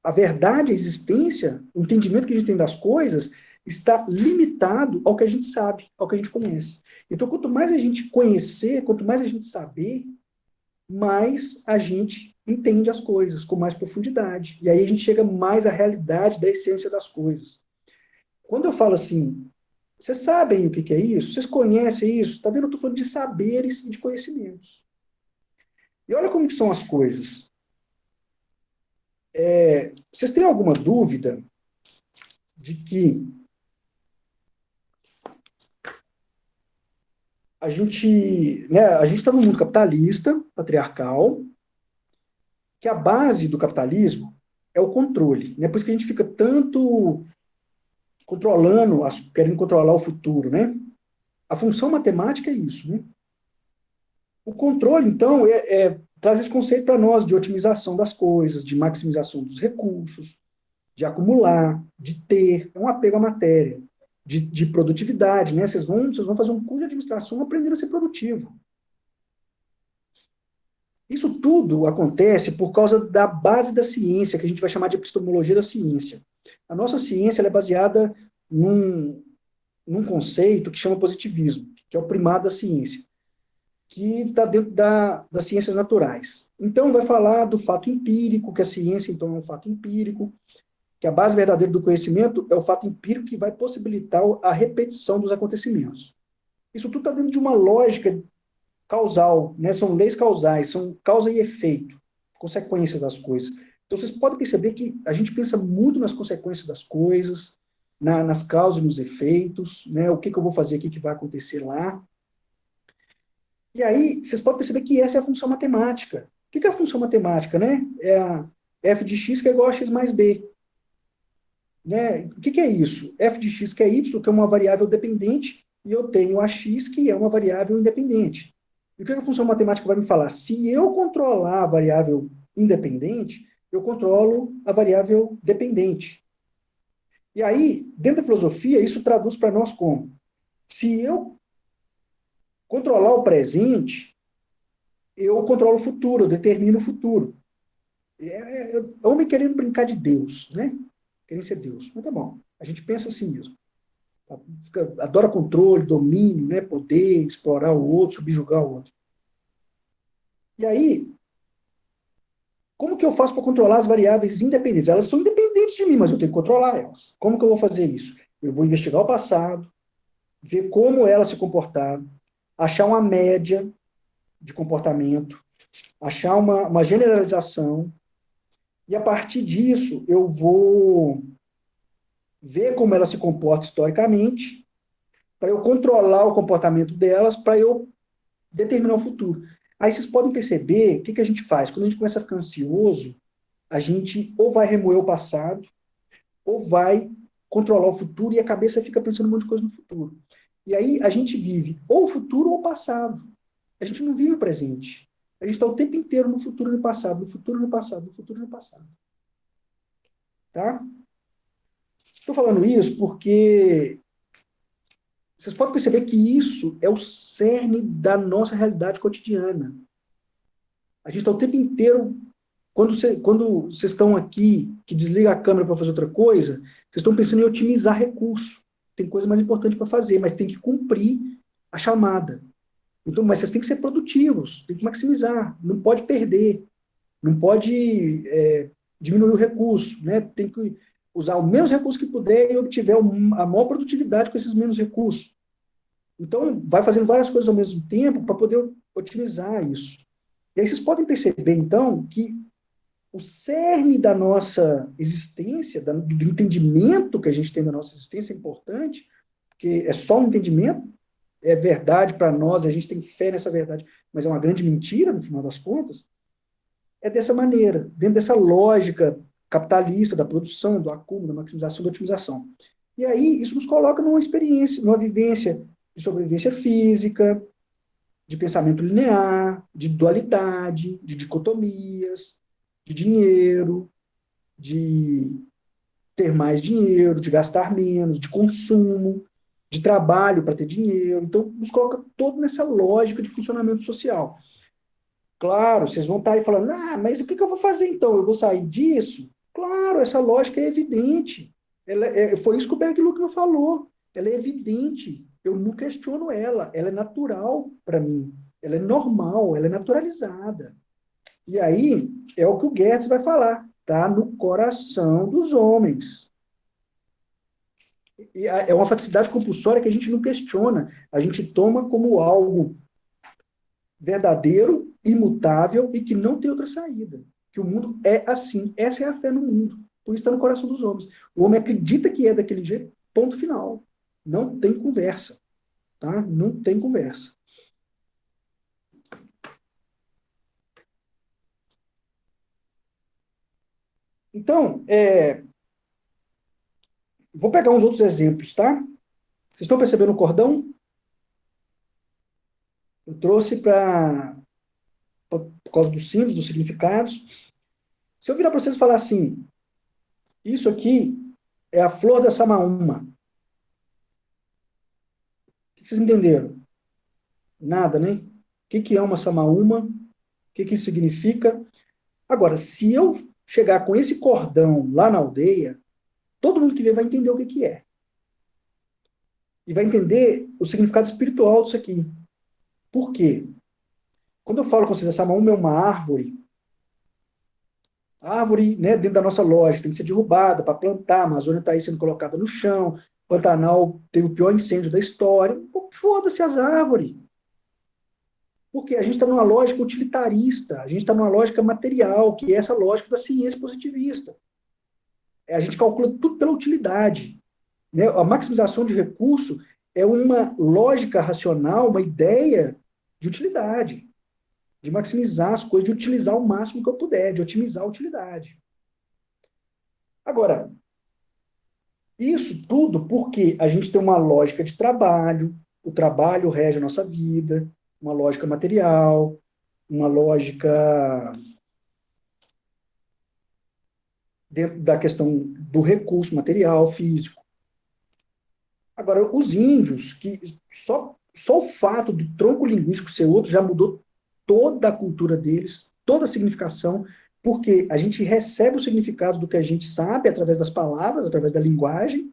Speaker 1: A verdade, a existência, o entendimento que a gente tem das coisas está limitado ao que a gente sabe, ao que a gente conhece. Então, quanto mais a gente conhecer, quanto mais a gente saber, mais a gente entende as coisas com mais profundidade. E aí a gente chega mais à realidade da essência das coisas. Quando eu falo assim, vocês sabem o que é isso? Vocês conhecem isso? Está vendo? Eu estou falando de saberes e de conhecimentos. E olha como que são as coisas. Vocês têm alguma dúvida de que a gente está num mundo capitalista, patriarcal, que a base do capitalismo é o controle, né? Por isso que a gente fica tanto controlando, querendo controlar o futuro, né? A função matemática é isso, né? O controle, então, traz esse conceito para nós de otimização das coisas, de maximização dos recursos, de acumular, de ter, é um apego à matéria, de produtividade, né? Vocês vão fazer um curso de administração aprendendo a ser produtivo. Isso tudo acontece por causa da base da ciência, que a gente vai chamar de epistemologia da ciência. A nossa ciência é baseada num conceito que chama positivismo, que é o primado da ciência, que está dentro das ciências naturais. Então, vai falar do fato empírico, que a ciência, então, é um fato empírico, que a base verdadeira do conhecimento é o fato empírico que vai possibilitar a repetição dos acontecimentos. Isso tudo está dentro de uma lógica causal, né? São leis causais, são causa e efeito, consequências das coisas. Então, vocês podem perceber que a gente pensa muito nas consequências das coisas, nas causas e nos efeitos, né? O que eu vou fazer aqui que vai acontecer lá. E aí, vocês podem perceber que essa é a função matemática. O que é a função matemática, né? É a f de x que é igual a x mais b. Né? O que é isso? F de x que é y, que é uma variável dependente, e eu tenho a x, que é uma variável independente. E o que a função matemática vai me falar? Se eu controlar a variável independente, eu controlo a variável dependente. E aí, dentro da filosofia, isso traduz para nós como? Se eu controlar o presente, eu controlo o futuro, eu determino o futuro. É homem querendo brincar de Deus, né? Querendo ser Deus. Mas tá bom, a gente pensa assim mesmo. Adora controle, domínio, né? Poder, explorar o outro, subjugar o outro. E aí, como que eu faço para controlar as variáveis independentes? Elas são independentes de mim, mas eu tenho que controlar elas. Como que eu vou fazer isso? Eu vou investigar o passado, ver como elas se comportaram, achar uma média de comportamento, achar uma generalização, e a partir disso eu vou ver como elas se comportam historicamente, para eu controlar o comportamento delas, para eu determinar o futuro. Aí vocês podem perceber o que a gente faz. Quando a gente começa a ficar ansioso, a gente ou vai remoer o passado, ou vai controlar o futuro, e a cabeça fica pensando um monte de coisa no futuro. E aí a gente vive ou o futuro ou o passado. A gente não vive o presente. A gente está o tempo inteiro no futuro e no passado, no futuro e no passado, no futuro e no passado. Tá? Estou falando isso porque vocês podem perceber que isso é o cerne da nossa realidade cotidiana. A gente está o tempo inteiro, quando vocês estão aqui, que desliga a câmera para fazer outra coisa, vocês estão pensando em otimizar recurso. Tem coisa mais importante para fazer, mas tem que cumprir a chamada. Então, mas vocês têm que ser produtivos, tem que maximizar, não pode perder, não pode diminuir o recurso, né? Tem que usar o menos recurso que puder e obtiver a maior produtividade com esses menos recursos. Então, vai fazendo várias coisas ao mesmo tempo para poder otimizar isso. E aí vocês podem perceber, então, que o cerne da nossa existência, do entendimento que a gente tem da nossa existência é importante, porque é só um entendimento, é verdade para nós, a gente tem fé nessa verdade, mas é uma grande mentira, no final das contas, é dessa maneira, dentro dessa lógica capitalista da produção, do acúmulo, da maximização, da otimização. E aí, isso nos coloca numa experiência, numa vivência de sobrevivência física, de pensamento linear, de dualidade, de dicotomias, de dinheiro, de ter mais dinheiro, de gastar menos, de consumo, de trabalho para ter dinheiro. Então, nos coloca todo nessa lógica de funcionamento social. Claro, vocês vão estar aí falando, mas o que eu vou fazer então? Eu vou sair disso? Claro, essa lógica é evidente. Foi isso que o Berg Luckman falou. Ela é evidente. Eu não questiono ela. Ela é natural para mim. Ela é normal, ela é naturalizada. E aí é o que o Guedes vai falar. Está no coração dos homens. E é uma faticidade compulsória que a gente não questiona. A gente toma como algo verdadeiro, imutável e que não tem outra saída. Que o mundo é assim. Essa é a fé no mundo. Por isso está no coração dos homens. O homem acredita que é daquele jeito, ponto final. Não tem conversa. Tá? Não tem conversa. Então, vou pegar uns outros exemplos, tá? Vocês estão percebendo o cordão? Eu trouxe por causa dos símbolos, dos significados. Se eu virar para vocês e falar assim, isso aqui é a flor da samaúma. O que vocês entenderam? Nada, né? O que é uma samaúma? O que isso significa? Agora, se eu chegar com esse cordão lá na aldeia, todo mundo que vê vai entender o que é. E vai entender o significado espiritual disso aqui. Por quê? Quando eu falo com vocês, a samaúma é uma árvore, a árvore, né, dentro da nossa lógica, tem que ser derrubada para plantar, a Amazônia está aí sendo colocada no chão, Pantanal teve o pior incêndio da história. Foda-se as árvores. Porque a gente está numa lógica utilitarista, a gente está numa lógica material, que é essa lógica da ciência positivista. A gente calcula tudo pela utilidade. Né? A maximização de recurso é uma lógica racional, uma ideia de utilidade, de maximizar as coisas, de utilizar o máximo que eu puder, de otimizar a utilidade. Agora, isso tudo porque a gente tem uma lógica de trabalho, o trabalho rege a nossa vida, uma lógica material, uma lógica dentro da questão do recurso material, físico. Agora, os índios, que só o fato do tronco linguístico ser outro já mudou toda a cultura deles, toda a significação, porque a gente recebe o significado do que a gente sabe através das palavras, através da linguagem.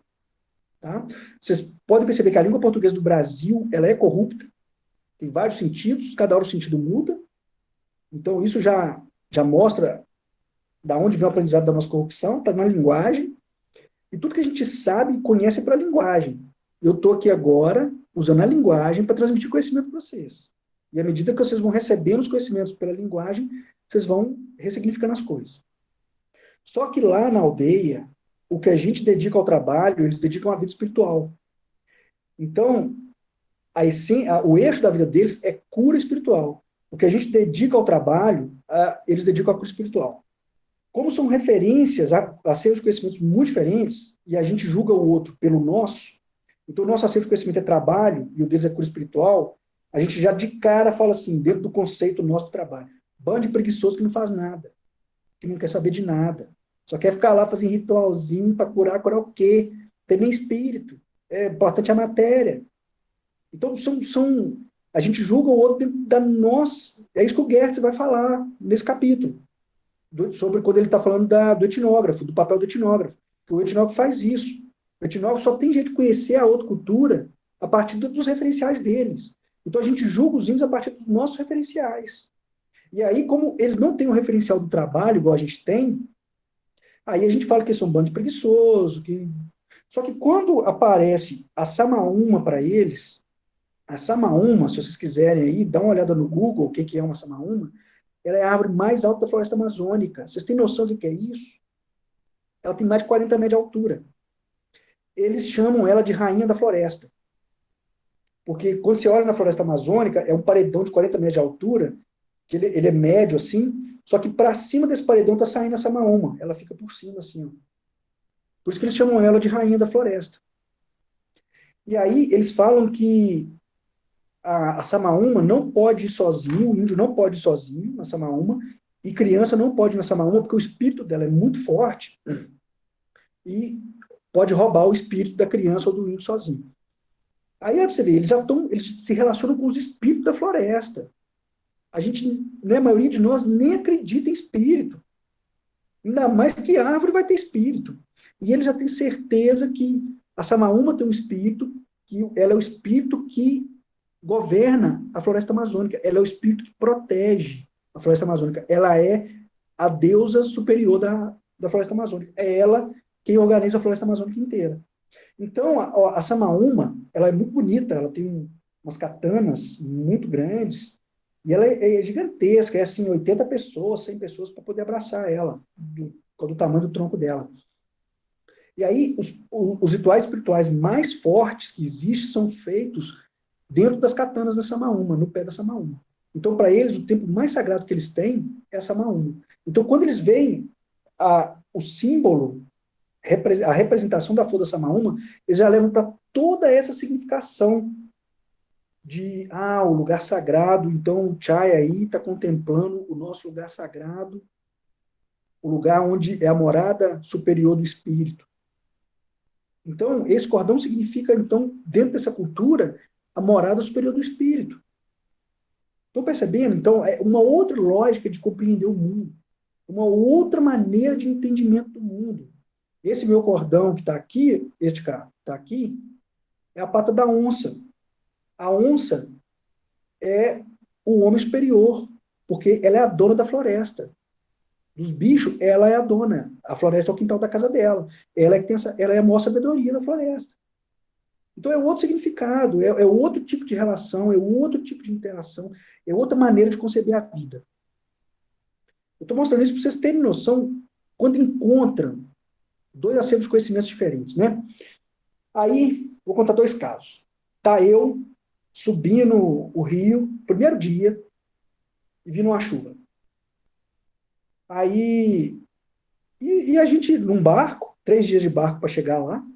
Speaker 1: Tá? Vocês podem perceber que a língua portuguesa do Brasil ela é corrupta, tem vários sentidos, cada hora o sentido muda. Então, isso já mostra da onde vem o aprendizado da nossa corrupção, está na linguagem. E tudo que a gente sabe e conhece é para a linguagem. Eu estou aqui agora usando a linguagem para transmitir conhecimento para vocês. E à medida que vocês vão recebendo os conhecimentos pela linguagem, vocês vão ressignificando as coisas. Só que lá na aldeia, o que a gente dedica ao trabalho, eles dedicam à vida espiritual. Então, o eixo da vida deles é cura espiritual. O que a gente dedica ao trabalho, eles dedicam à cura espiritual. Como são referências a seus conhecimentos muito diferentes, e a gente julga o outro pelo nosso, então o nosso acervo de conhecimento é trabalho, e o deles é cura espiritual, a gente já de cara fala assim, dentro do conceito nosso do trabalho, bando de preguiçoso que não faz nada, que não quer saber de nada, só quer ficar lá fazendo ritualzinho para curar o quê? Tem nem espírito, é importante a matéria. Então a gente julga o outro dentro da nossa, é isso que o Goethe vai falar nesse capítulo sobre quando ele está falando do etnógrafo, do papel do etnógrafo. O etnógrafo faz isso. O etnógrafo só tem jeito de conhecer a outra cultura a partir dos referenciais deles. Então a gente julga os índios a partir dos nossos referenciais. E aí, como eles não têm um referencial do trabalho, igual a gente tem, aí a gente fala que eles são um bando de preguiçoso. Só que quando aparece a Samaúma para eles, a Samaúma, se vocês quiserem aí, dá uma olhada no Google, o que é uma Samaúma, ela é a árvore mais alta da floresta amazônica. Vocês têm noção do que é isso? Ela tem mais de 40 metros de altura. Eles chamam ela de rainha da floresta. Porque quando você olha na floresta amazônica, é um paredão de 40 metros de altura, que ele é médio assim, só que para cima desse paredão está saindo essa maoma. Ela fica por cima assim. Ó. Por isso que eles chamam ela de rainha da floresta. E aí eles falam que a Samaúma não pode ir sozinho, o índio não pode ir sozinho na Samaúma, e criança não pode ir na Samaúma, porque o espírito dela é muito forte e pode roubar o espírito da criança ou do índio sozinho. Aí é pra você ver, eles se relacionam com os espíritos da floresta. A gente, né, a maioria de nós nem acredita em espírito. Ainda mais que a árvore vai ter espírito. E eles já têm certeza que a Samaúma tem um espírito, que ela é o espírito que governa a floresta amazônica. Ela é o espírito que protege a floresta amazônica. Ela é a deusa superior da floresta amazônica. É ela quem organiza a floresta amazônica inteira. Então, a Samaúma, ela é muito bonita, ela tem umas katanas muito grandes, e ela é gigantesca, é assim, 80 pessoas, 100 pessoas para poder abraçar ela, do tamanho do tronco dela. E aí, os rituais espirituais mais fortes que existem são feitos dentro das katanas da Samaúma, no pé da Samaúma. Então, para eles, o templo mais sagrado que eles têm é a Samaúma. Então, quando eles veem o símbolo, a representação da flor da Samaúma, eles já levam para toda essa significação de, o lugar sagrado, então o Chai aí está contemplando o nosso lugar sagrado, o lugar onde é a morada superior do espírito. Então, esse cordão significa, então, dentro dessa cultura, a morada superior do espírito. Estão percebendo? Então, é uma outra lógica de compreender o mundo, uma outra maneira de entendimento do mundo. Esse meu cordão que está aqui, este cara está aqui, é a pata da onça. A onça é o homem superior, porque ela é a dona da floresta. Dos bichos, ela é a dona. A floresta é o quintal da casa dela. Ela é a maior sabedoria da floresta. Então é outro significado, é outro tipo de relação, é outro tipo de interação, é outra maneira de conceber a vida. Eu estou mostrando isso para vocês terem noção quando encontram dois acervos de conhecimentos diferentes, né? Aí, vou contar dois casos. Tá eu subindo o rio, primeiro dia, e vindo uma chuva. Aí, e a gente, num barco, 3 dias de barco para chegar lá.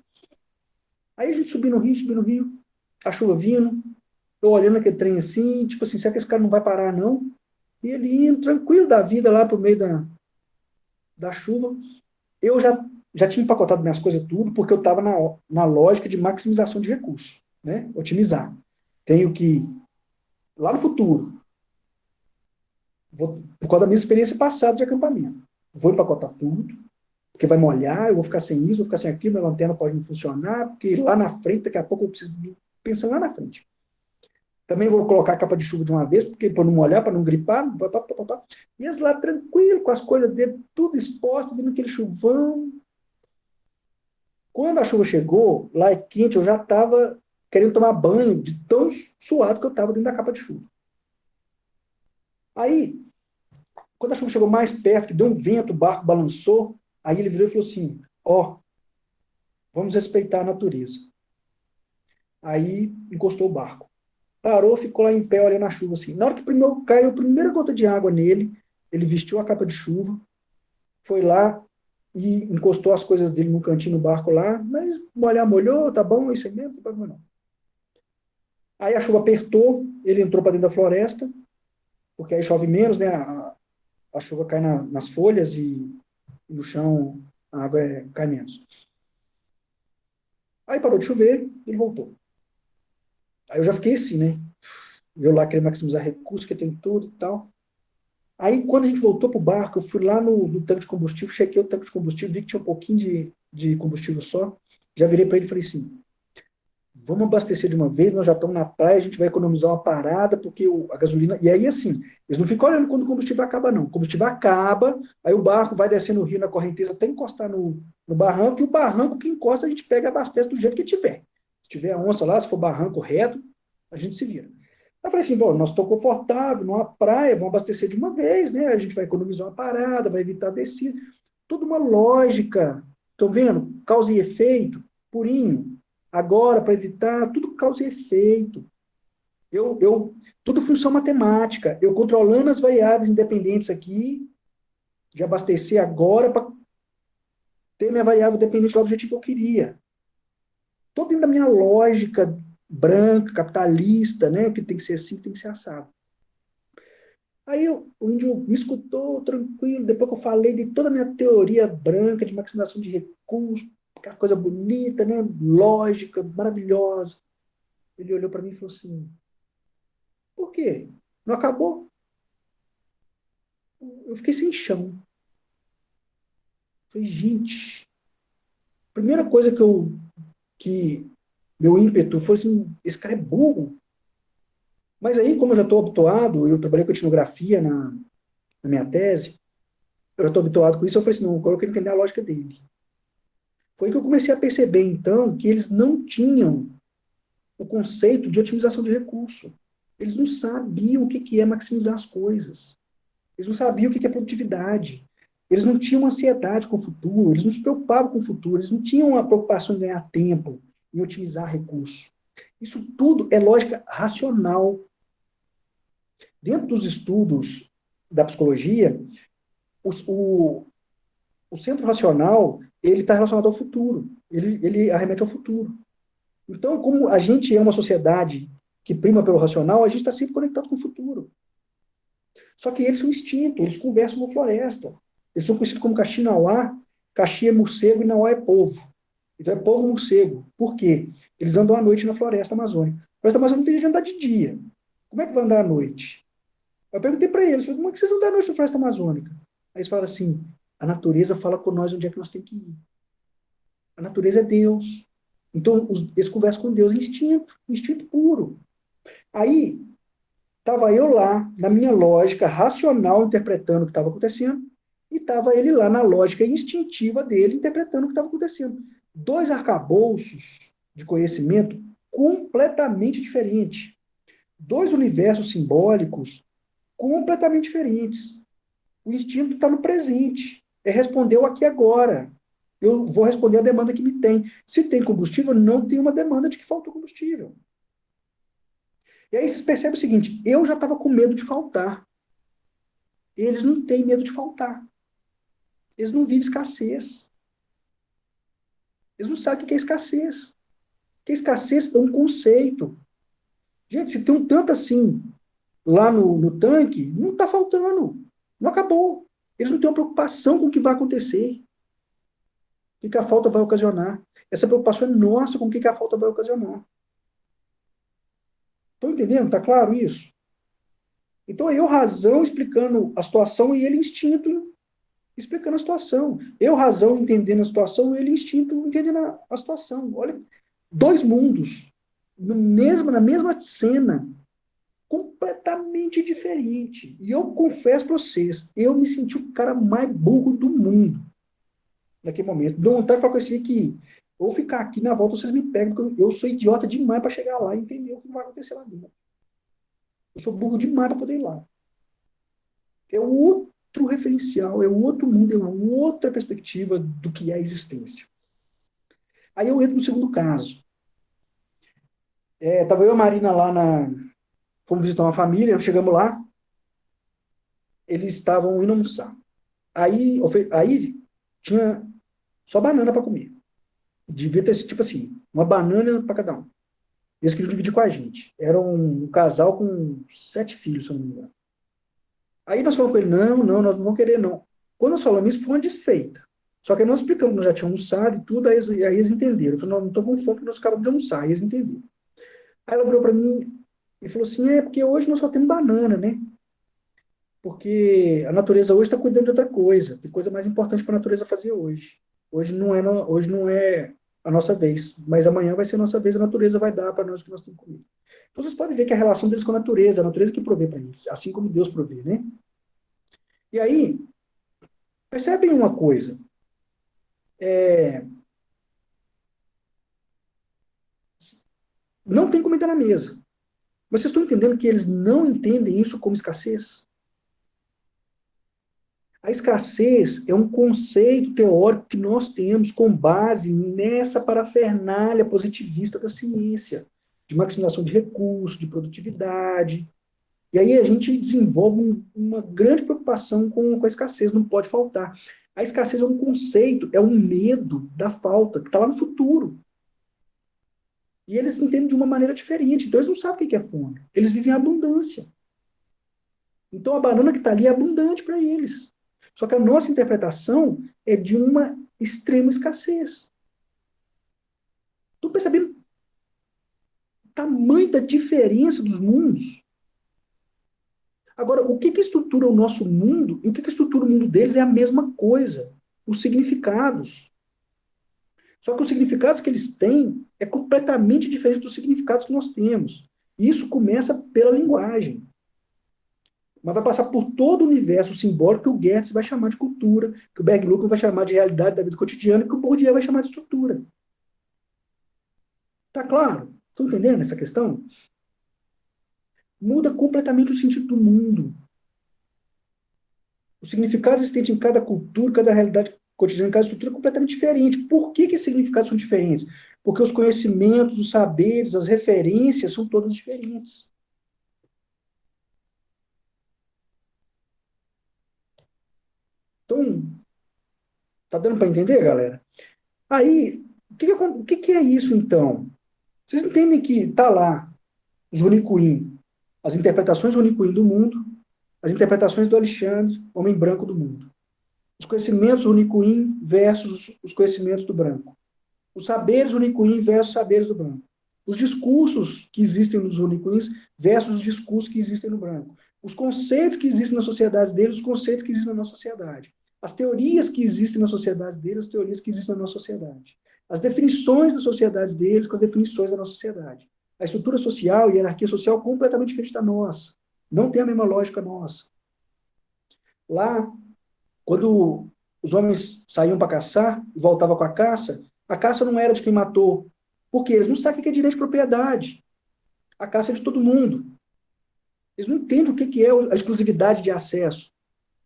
Speaker 1: Aí a gente subindo o rio, a chuva vindo, eu olhando aquele trem assim, tipo assim, será que esse cara não vai parar, não? E ele indo tranquilo da vida lá pro meio da chuva. Eu já tinha empacotado minhas coisas tudo, porque eu estava na lógica de maximização de recursos, né? Otimizar. Tenho que, lá no futuro, por causa da minha experiência passada de acampamento, vou empacotar tudo, porque vai molhar, eu vou ficar sem isso, vou ficar sem aquilo, minha lanterna pode não funcionar, porque lá na frente, daqui a pouco eu preciso pensar lá na frente. Também vou colocar a capa de chuva de uma vez, porque para não molhar, para não gripar, e eles lá tranquilo, com as coisas dele tudo exposto, vindo aquele chuvão. Quando a chuva chegou, lá é quente, eu já estava querendo tomar banho de tão suado que eu estava dentro da capa de chuva. Aí, quando a chuva chegou mais perto, que deu um vento, o barco balançou, aí ele virou e falou assim, ó, vamos respeitar a natureza. Aí encostou o barco. Parou, ficou lá em pé olhando a chuva assim. Na hora que primeiro caiu a primeira gota de água nele, ele vestiu a capa de chuva, foi lá e encostou as coisas dele no cantinho do barco lá, mas molhar molhou, tá bom, é isso aí mesmo, não tem problema não. Aí a chuva apertou, ele entrou para dentro da floresta, porque aí chove menos, né? A chuva cai nas folhas e no chão a água cai menos. Aí parou de chover, ele voltou. Aí eu já fiquei assim, né? Eu lá querendo maximizar recursos, que tem tudo e tal. Aí, quando a gente voltou pro barco, eu fui lá no tanque de combustível, chequei o tanque de combustível, vi que tinha um pouquinho de combustível só. Já virei para ele e falei assim: vamos abastecer de uma vez, nós já estamos na praia, a gente vai economizar uma parada, porque a gasolina. E aí, assim, eles não ficam olhando quando o combustível acaba, não. O combustível acaba, aí o barco vai descendo o rio na correnteza até encostar no barranco, e o barranco que encosta a gente pega e abastece do jeito que tiver. Se tiver a onça lá, se for barranco reto, a gente se vira. Eu falei assim, bom, nós estamos confortável, numa praia, vamos abastecer de uma vez, né? A gente vai economizar uma parada, vai evitar a descida. Tudo uma lógica. Estão vendo? Causa e efeito, purinho. Agora, para evitar, tudo causa e efeito. Tudo função matemática. Eu controlando as variáveis independentes aqui, de abastecer agora para ter minha variável dependente do objetivo que eu queria. Todo dentro da minha lógica branca, capitalista, né? Que tem que ser assim, tem que ser assado. Aí o índio me escutou tranquilo, depois que eu falei de toda a minha teoria branca de maximização de recursos, aquela coisa bonita, né? Lógica, maravilhosa. Ele olhou para mim e falou assim: por quê? Não acabou? Eu fiquei sem chão. Falei, gente, primeira coisa que meu ímpeto foi assim, esse cara é burro. Mas aí, como eu já estou habituado, eu trabalhei com etnografia na minha tese, eu já estou habituado com isso, eu falei assim, não, agora eu quero entender a lógica dele. Foi que eu comecei a perceber, então, que eles não tinham o conceito de otimização de recurso. Eles não sabiam o que é maximizar as coisas. Eles não sabiam o que é produtividade. Eles não tinham ansiedade com o futuro, eles não se preocupavam com o futuro, eles não tinham a preocupação em ganhar tempo, em otimizar recursos. Isso tudo é lógica racional. Dentro dos estudos da psicologia, o, o centro racional ele está relacionado ao futuro. Ele arremete ao futuro. Então, como a gente é uma sociedade que prima pelo racional, a gente está sempre conectado com o futuro. Só que eles são extintos, eles conversam na floresta. Eles são conhecidos como Caxinauá, Caxi é morcego e Nauá é povo. Então é povo morcego. Por quê? Eles andam à noite na floresta amazônica. A floresta amazônica não tem jeito de andar de dia. Como é que vai andar à noite? Eu perguntei para eles, como é que vocês andam à noite na floresta amazônica? Aí eles falam assim, a natureza fala com nós onde é que nós temos que ir. A natureza é Deus. Então, eles conversam com Deus, instinto puro. Aí, estava eu lá, na minha lógica racional, interpretando o que estava acontecendo, e estava ele lá na lógica instintiva dele, interpretando o que estava acontecendo. Dois arcabouços de conhecimento completamente diferentes. Dois universos simbólicos completamente diferentes. O instinto está no presente. É responder o aqui e agora. Eu vou responder a demanda que me tem. Se tem combustível, não tem uma demanda de que faltou combustível. E aí vocês percebem o seguinte, eu já estava com medo de faltar. Eles não têm medo de faltar. Eles não vivem escassez. Eles não sabem o que é escassez. Porque escassez é um conceito. Gente, se tem um tanto assim lá no tanque, não está faltando. Não acabou. Eles não têm uma preocupação com o que vai acontecer. O que a falta vai ocasionar. Essa preocupação é nossa com o que a falta vai ocasionar. Estão entendendo? Está claro isso? Então, eu, razão, explicando a situação e ele, instinto, explicando a situação. Eu, razão, entendendo a situação e ele, instinto, entendendo a situação. Olha, dois mundos, no mesmo, na mesma cena, completamente diferente. E eu confesso para vocês, eu me senti o cara mais burro do mundo naquele momento. Dou vontade de falar com esse que ou ficar aqui na volta, vocês me pegam, porque eu sou idiota demais para chegar lá e entender o que vai acontecer lá dentro. Eu sou burro demais para poder ir lá. É outro referencial, é outro mundo, é outra perspectiva do que é a existência. Aí eu entro no segundo caso. Tava eu e a Marina lá fomos visitar uma família, chegamos lá, eles estavam indo almoçar. Aí tinha só banana para comer. Devia ter, tipo assim, uma banana para cada um. Eles queriam dividir com a gente. Era um casal com 7 filhos, se eu não me engano. Aí nós falamos com ele, não, nós não vamos querer, não. Quando nós falamos isso, foi uma desfeita. Só que aí nós explicamos que nós já tínhamos almoçado e tudo, aí eles entenderam. Eu falei, não estou com fome, nós acabamos de almoçar. Aí eles entenderam. Aí ela virou para mim e falou assim, porque hoje nós só temos banana, né? Porque a natureza hoje está cuidando de outra coisa. Tem coisa mais importante para a natureza fazer hoje. Hoje não é a nossa vez, mas amanhã vai ser a nossa vez, a natureza vai dar para nós o que nós temos que comer. Então vocês podem ver que a relação deles com a natureza que provê para eles, assim como Deus provê, né? E aí, percebem uma coisa, não tem comida na mesa. Mas vocês estão entendendo que eles não entendem isso como escassez? A escassez é um conceito teórico que nós temos com base nessa parafernália positivista da ciência, de maximização de recursos, de produtividade. E aí a gente desenvolve uma grande preocupação com a escassez, não pode faltar. A escassez é um conceito, é um medo da falta, que está lá no futuro. E eles entendem de uma maneira diferente, então eles não sabem o que é fome. Eles vivem a abundância. Então a banana que está ali é abundante para eles. Só que a nossa interpretação é de uma extrema escassez. Estou percebendo o tamanho da diferença dos mundos? Agora, o que estrutura o nosso mundo e o que estrutura o mundo deles é a mesma coisa. Os significados. Só que os significados que eles têm é completamente diferente dos significados que nós temos. Isso começa pela linguagem. Mas vai passar por todo o universo simbólico que o Goethe vai chamar de cultura, que o Bergluck vai chamar de realidade da vida cotidiana, que o Bourdieu vai chamar de estrutura. Tá claro? Estão entendendo essa questão? Muda completamente o sentido do mundo. O significado existente em cada cultura, cada realidade cotidiana, cada estrutura é completamente diferente. Por que esses significados são diferentes? Porque os conhecimentos, os saberes, as referências são todas diferentes. Então, tá dando para entender, galera? Aí, o que é isso, então? Vocês entendem que está lá os Runicuim, as interpretações Runicuim do mundo, as interpretações do Alexandre, homem branco do mundo. Os conhecimentos Runicuim versus os conhecimentos do branco. Os saberes Runicuim versus os saberes do branco. Os discursos que existem nos Runicuins versus os discursos que existem no branco. Os conceitos que existem nas sociedades deles, os conceitos que existem na nossa sociedade. As teorias que existem nas sociedades deles, as teorias que existem na nossa sociedade. As definições das sociedades deles com as definições da nossa sociedade. A estrutura social e a hierarquia social completamente diferente da nossa. Não tem a mesma lógica nossa. Lá, quando os homens saíam para caçar e voltavam com a caça não era de quem matou. Porque eles não sabem o que é direito de propriedade. A caça é de todo mundo. Eles não entendem o que é a exclusividade de acesso.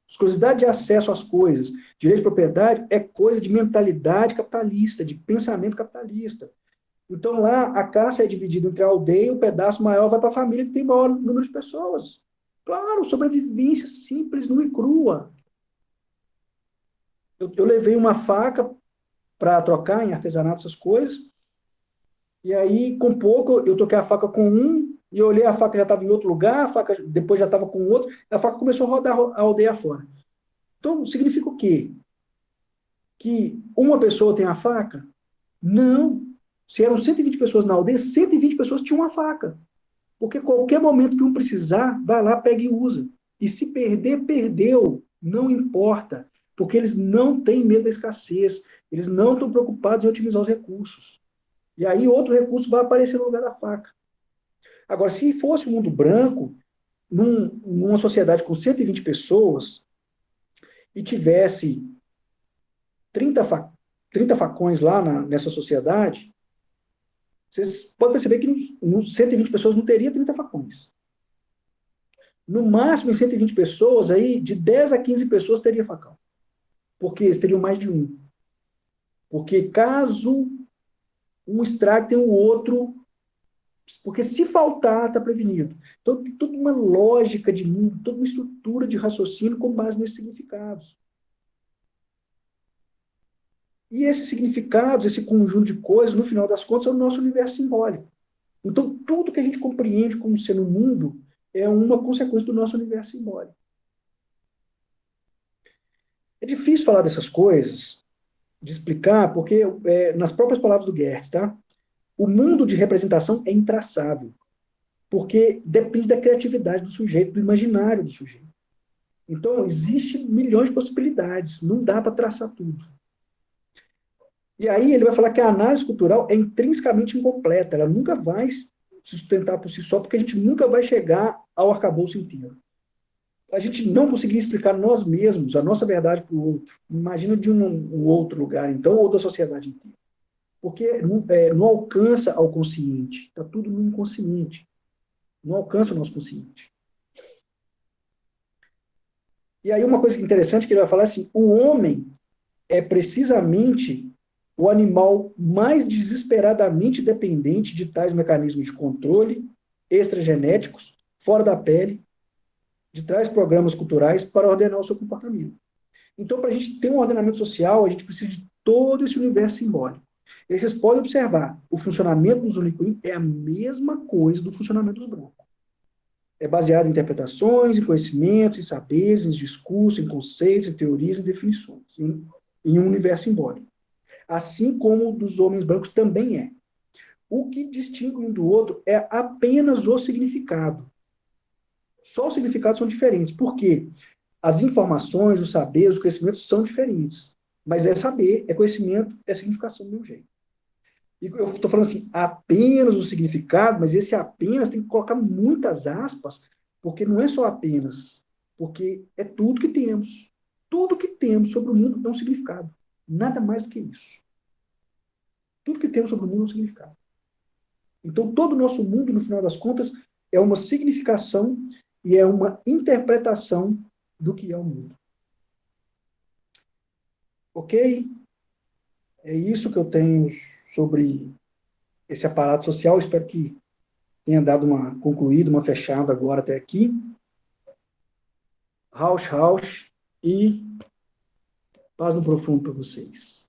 Speaker 1: Exclusividade de acesso às coisas. Direito de propriedade é coisa de mentalidade capitalista, de pensamento capitalista. Então, lá, a caça é dividida entre a aldeia, o pedaço maior vai para a família que tem maior número de pessoas. Claro, sobrevivência simples, nua e crua. Eu levei uma faca para trocar em artesanato, essas coisas, e aí, com pouco, eu toquei a faca com um, e eu olhei, a faca já estava em outro lugar, a faca depois já estava com outro, a faca começou a rodar a aldeia fora. Então, significa o quê? Que uma pessoa tem a faca? Não. Se eram 120 pessoas na aldeia, 120 pessoas tinham uma faca. Porque qualquer momento que um precisar, vai lá, pega e usa. E se perder, perdeu. Não importa. Porque eles não têm medo da escassez. Eles não estão preocupados em otimizar os recursos. E aí outro recurso vai aparecer no lugar da faca. Agora, se fosse um mundo branco, numa sociedade com 120 pessoas, e tivesse 30, 30 facões lá nessa sociedade, vocês podem perceber que nos 120 pessoas não teria 30 facões. No máximo, em 120 pessoas, aí, de 10 a 15 pessoas teria facão. Porque eles teriam mais de um. Porque caso um estrague, tem o outro. Porque se faltar, está prevenido. Então, tem toda uma lógica de mundo, toda uma estrutura de raciocínio com base nesses significados. E esses significados, esse conjunto de coisas, no final das contas, é o nosso universo simbólico. Então, tudo que a gente compreende como ser no mundo é uma consequência do nosso universo simbólico. É difícil falar dessas coisas, de explicar, porque, nas próprias palavras do Goethe, tá? O mundo de representação é intraçável, porque depende da criatividade do sujeito, do imaginário do sujeito. Então, existe milhões de possibilidades, não dá para traçar tudo. E aí ele vai falar que a análise cultural é intrinsecamente incompleta, ela nunca vai se sustentar por si só, porque a gente nunca vai chegar ao arcabouço inteiro. A gente não conseguir explicar nós mesmos, a nossa verdade para o outro. Imagina de um outro lugar, então, ou da sociedade inteira. Porque não alcança ao consciente, está tudo no inconsciente. Não alcança o nosso consciente. E aí uma coisa interessante que ele vai falar é assim, o homem é precisamente o animal mais desesperadamente dependente de tais mecanismos de controle extragenéticos, fora da pele, de tais programas culturais para ordenar o seu comportamento. Então, para a gente ter um ordenamento social, a gente precisa de todo esse universo simbólico. E aí vocês podem observar, o funcionamento dos Unicuim é a mesma coisa do funcionamento dos brancos. É baseado em interpretações, em conhecimentos, em saberes, em discurso, em conceitos, em teorias e definições, em um universo simbólico. Assim como o dos homens brancos também é. O que distingue um do outro é apenas o significado. Só os significados são diferentes. Por quê? As informações, os saberes, os conhecimentos são diferentes. Mas é saber, é conhecimento, é significação do meu jeito. E eu estou falando assim, apenas o significado, mas esse apenas tem que colocar muitas aspas, porque não é só apenas, porque é tudo que temos. Tudo que temos sobre o mundo é um significado. Nada mais do que isso. Tudo que temos sobre o mundo é um significado. Então, todo o nosso mundo, no final das contas, é uma significação e é uma interpretação do que é o mundo. Ok? É isso que eu tenho sobre esse aparato social. Espero que tenha dado uma concluída, uma fechada agora até aqui. Rausch, Rausch e paz no profundo para vocês.